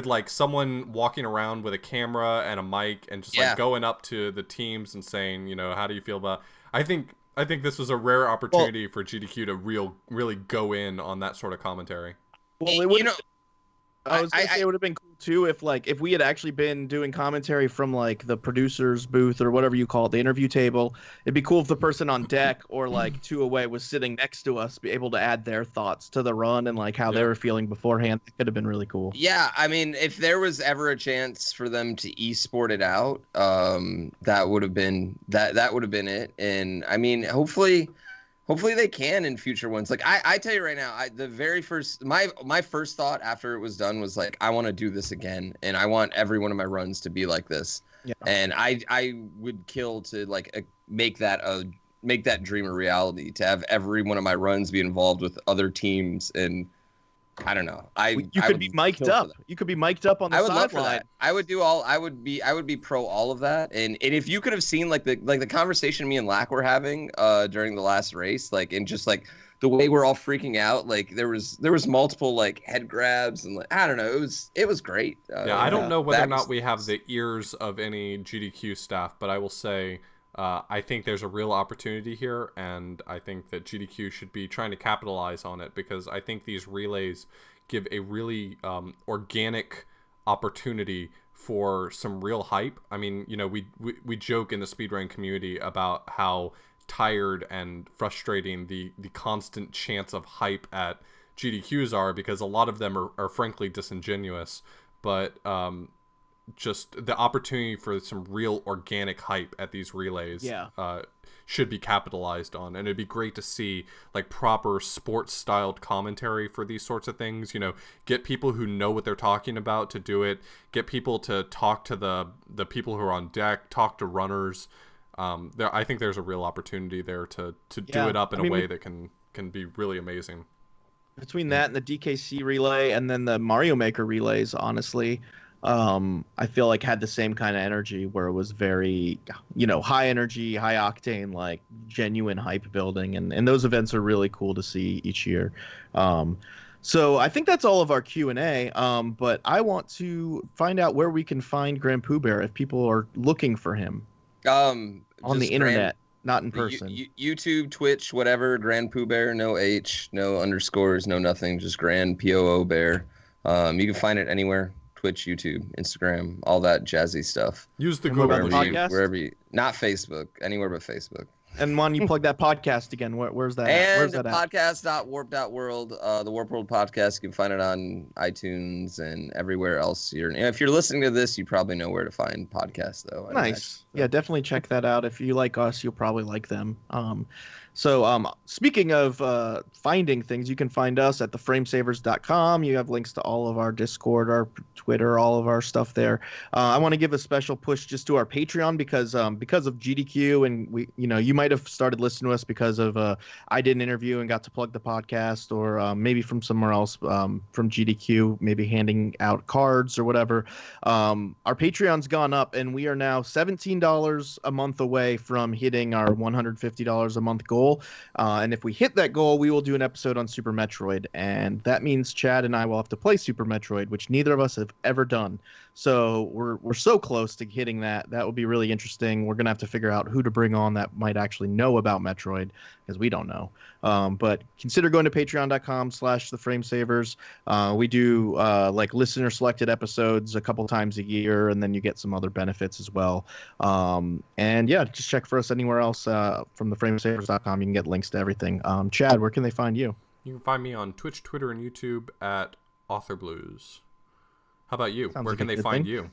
like someone walking around with a camera and a mic and just like going up to the teams and saying, how do you feel about? I think this was a rare opportunity for GDQ to really go in on that sort of commentary. Well, it would. I was gonna say it would have been cool too if we had actually been doing commentary from like the producer's booth or whatever you call it, the interview table. It'd be cool if the person on deck or like 2 away was sitting next to us, be able to add their thoughts to the run and like how they were feeling beforehand. It could have been really cool. Yeah, I mean, if there was ever a chance for them to esport it out, that would have been that would have been it. And I mean, hopefully they can in future ones. Like I tell you right now, the very first my first thought after it was done was like, I want to do this again, and I want every one of my runs to be like this. Yeah. And I would kill to like make that dream a reality, to have every one of my runs be involved with other teams. And I don't know. You could be mic'd up. You could be mic'd up on the sideline. I would be pro all of that. And if you could have seen like the conversation me and Lack were having during the last race, like, and just like the way we're all freaking out, like there was multiple like head grabs and like, I don't know, it was great. I don't know whether or not we have the ears of any GDQ staff, but I will say I think there's a real opportunity here, and I think that GDQ should be trying to capitalize on it, because I think these relays give a really organic opportunity for some real hype. I mean, you know, we joke in the speedrun community about how tired and frustrating the constant chance of hype at GDQs are, because a lot of them are frankly disingenuous. But just the opportunity for some real organic hype at these relays should be capitalized on, and it'd be great to see like proper sports styled commentary for these sorts of things. You know, get people who know what they're talking about to do it, get people to talk to the people who are on deck, talk to runners. I think there's a real opportunity there to do it up in a way that can be really amazing. Between that and the DKC relay and then the Mario Maker relays, honestly, I feel like had the same kind of energy where it was very, you know, high energy, high octane, like genuine hype building. And those events are really cool to see each year. So I think that's all of our Q&A. But I want to find out where we can find GrandPooBear if people are looking for him on the internet, not in person. YouTube, Twitch, whatever. GrandPooBear, no H, no underscores, no nothing. Just Grand POO Bear. You can find it anywhere. Twitch, YouTube, Instagram, all that jazzy stuff. Use the Google podcast. Wherever you, not Facebook, anywhere but Facebook. And when you plug that podcast again, where's that? And where's that podcast.warp.world, the Warp World podcast. You can find it on iTunes and everywhere else. If you're listening to this, you probably know where to find podcasts, though. Nice. Yeah, definitely check that out. If you like us, you'll probably like them. So speaking of finding things, you can find us at theframesavers.com. You have links to all of our Discord, our Twitter, all of our stuff there. I want to give a special push just to our Patreon because of GDQ, and we, you know, you might have started listening to us because of I did an interview and got to plug the podcast, or maybe from somewhere else from GDQ, maybe handing out cards or whatever. Our Patreon's gone up, and we are now $17 a month away from hitting our $150 a month goal. And if we hit that goal, we will do an episode on Super Metroid, and that means Chad and I will have to play Super Metroid, which neither of us have ever done. So we're so close to hitting that. That would be really interesting. We're gonna have to figure out who to bring on that might actually know about Metroid, because we don't know. But consider going to patreon.com/theframesavers. We do like listener selected episodes a couple times a year, and then you get some other benefits as well. And yeah, just check for us anywhere else from theframesavers.com. You can get links to everything. Chad, where can they find you? You can find me on Twitch, Twitter, and YouTube at AuthorBlues. How about you? Where can they find you?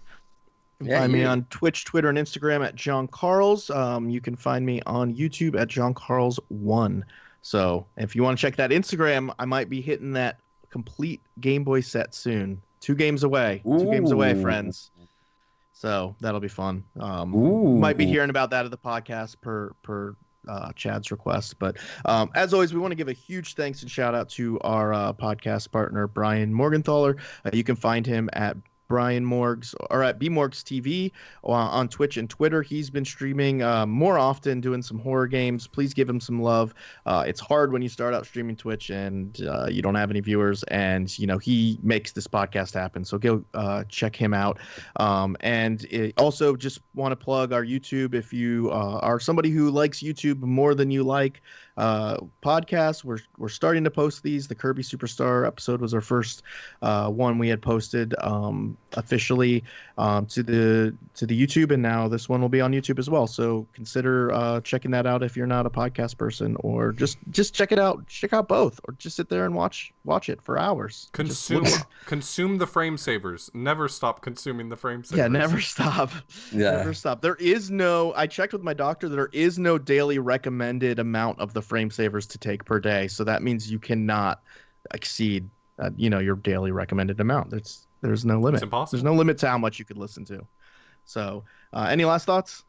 You can find me on Twitch, Twitter, and Instagram at John Carls. You can find me on YouTube at John Carls1. So if you want to check that Instagram, I might be hitting that complete Game Boy set soon. 2 games away. Ooh. 2 games away, friends. So that'll be fun. Might be hearing about that at the podcast per Chad's request. But as always, we want to give a huge thanks and shout out to our podcast partner, Brian Morgenthaler. You can find him at Brian Morgs or at BMorgs TV on Twitch and Twitter. He's been streaming more often, doing some horror games. Please give him some love. It's hard when you start out streaming Twitch and you don't have any viewers, and you know he makes this podcast happen. So go check him out. And also just want to plug our YouTube. If you are somebody who likes YouTube more than you like podcasts, we're starting to post these. The Kirby Superstar episode was our first one we had posted officially to the YouTube, and now this one will be on YouTube as well. So consider checking that out if you're not a podcast person, or just check it out. Check out both, or just sit there and watch it for hours. Consume the Frame Savers. Never stop consuming the Frame Savers. Yeah, never stop. Never stop. There is no. I checked with my doctor. There is no daily recommended amount of the Frame Savers to take per day. So that means you cannot exceed your daily recommended amount. There's no limit. It's impossible. There's no limit to how much you could listen to. So, any last thoughts?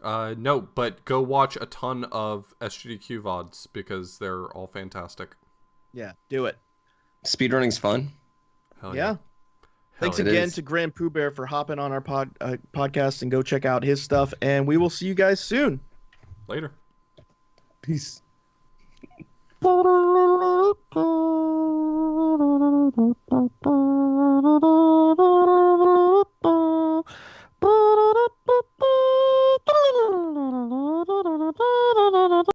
No, but go watch a ton of SGDQ VODs because they're all fantastic. Yeah, do it. Speedrunning's fun. Hell yeah. Thanks again to GrandPooBear for hopping on our podcast, and go check out his stuff. And we will see you guys soon. Later. Peace.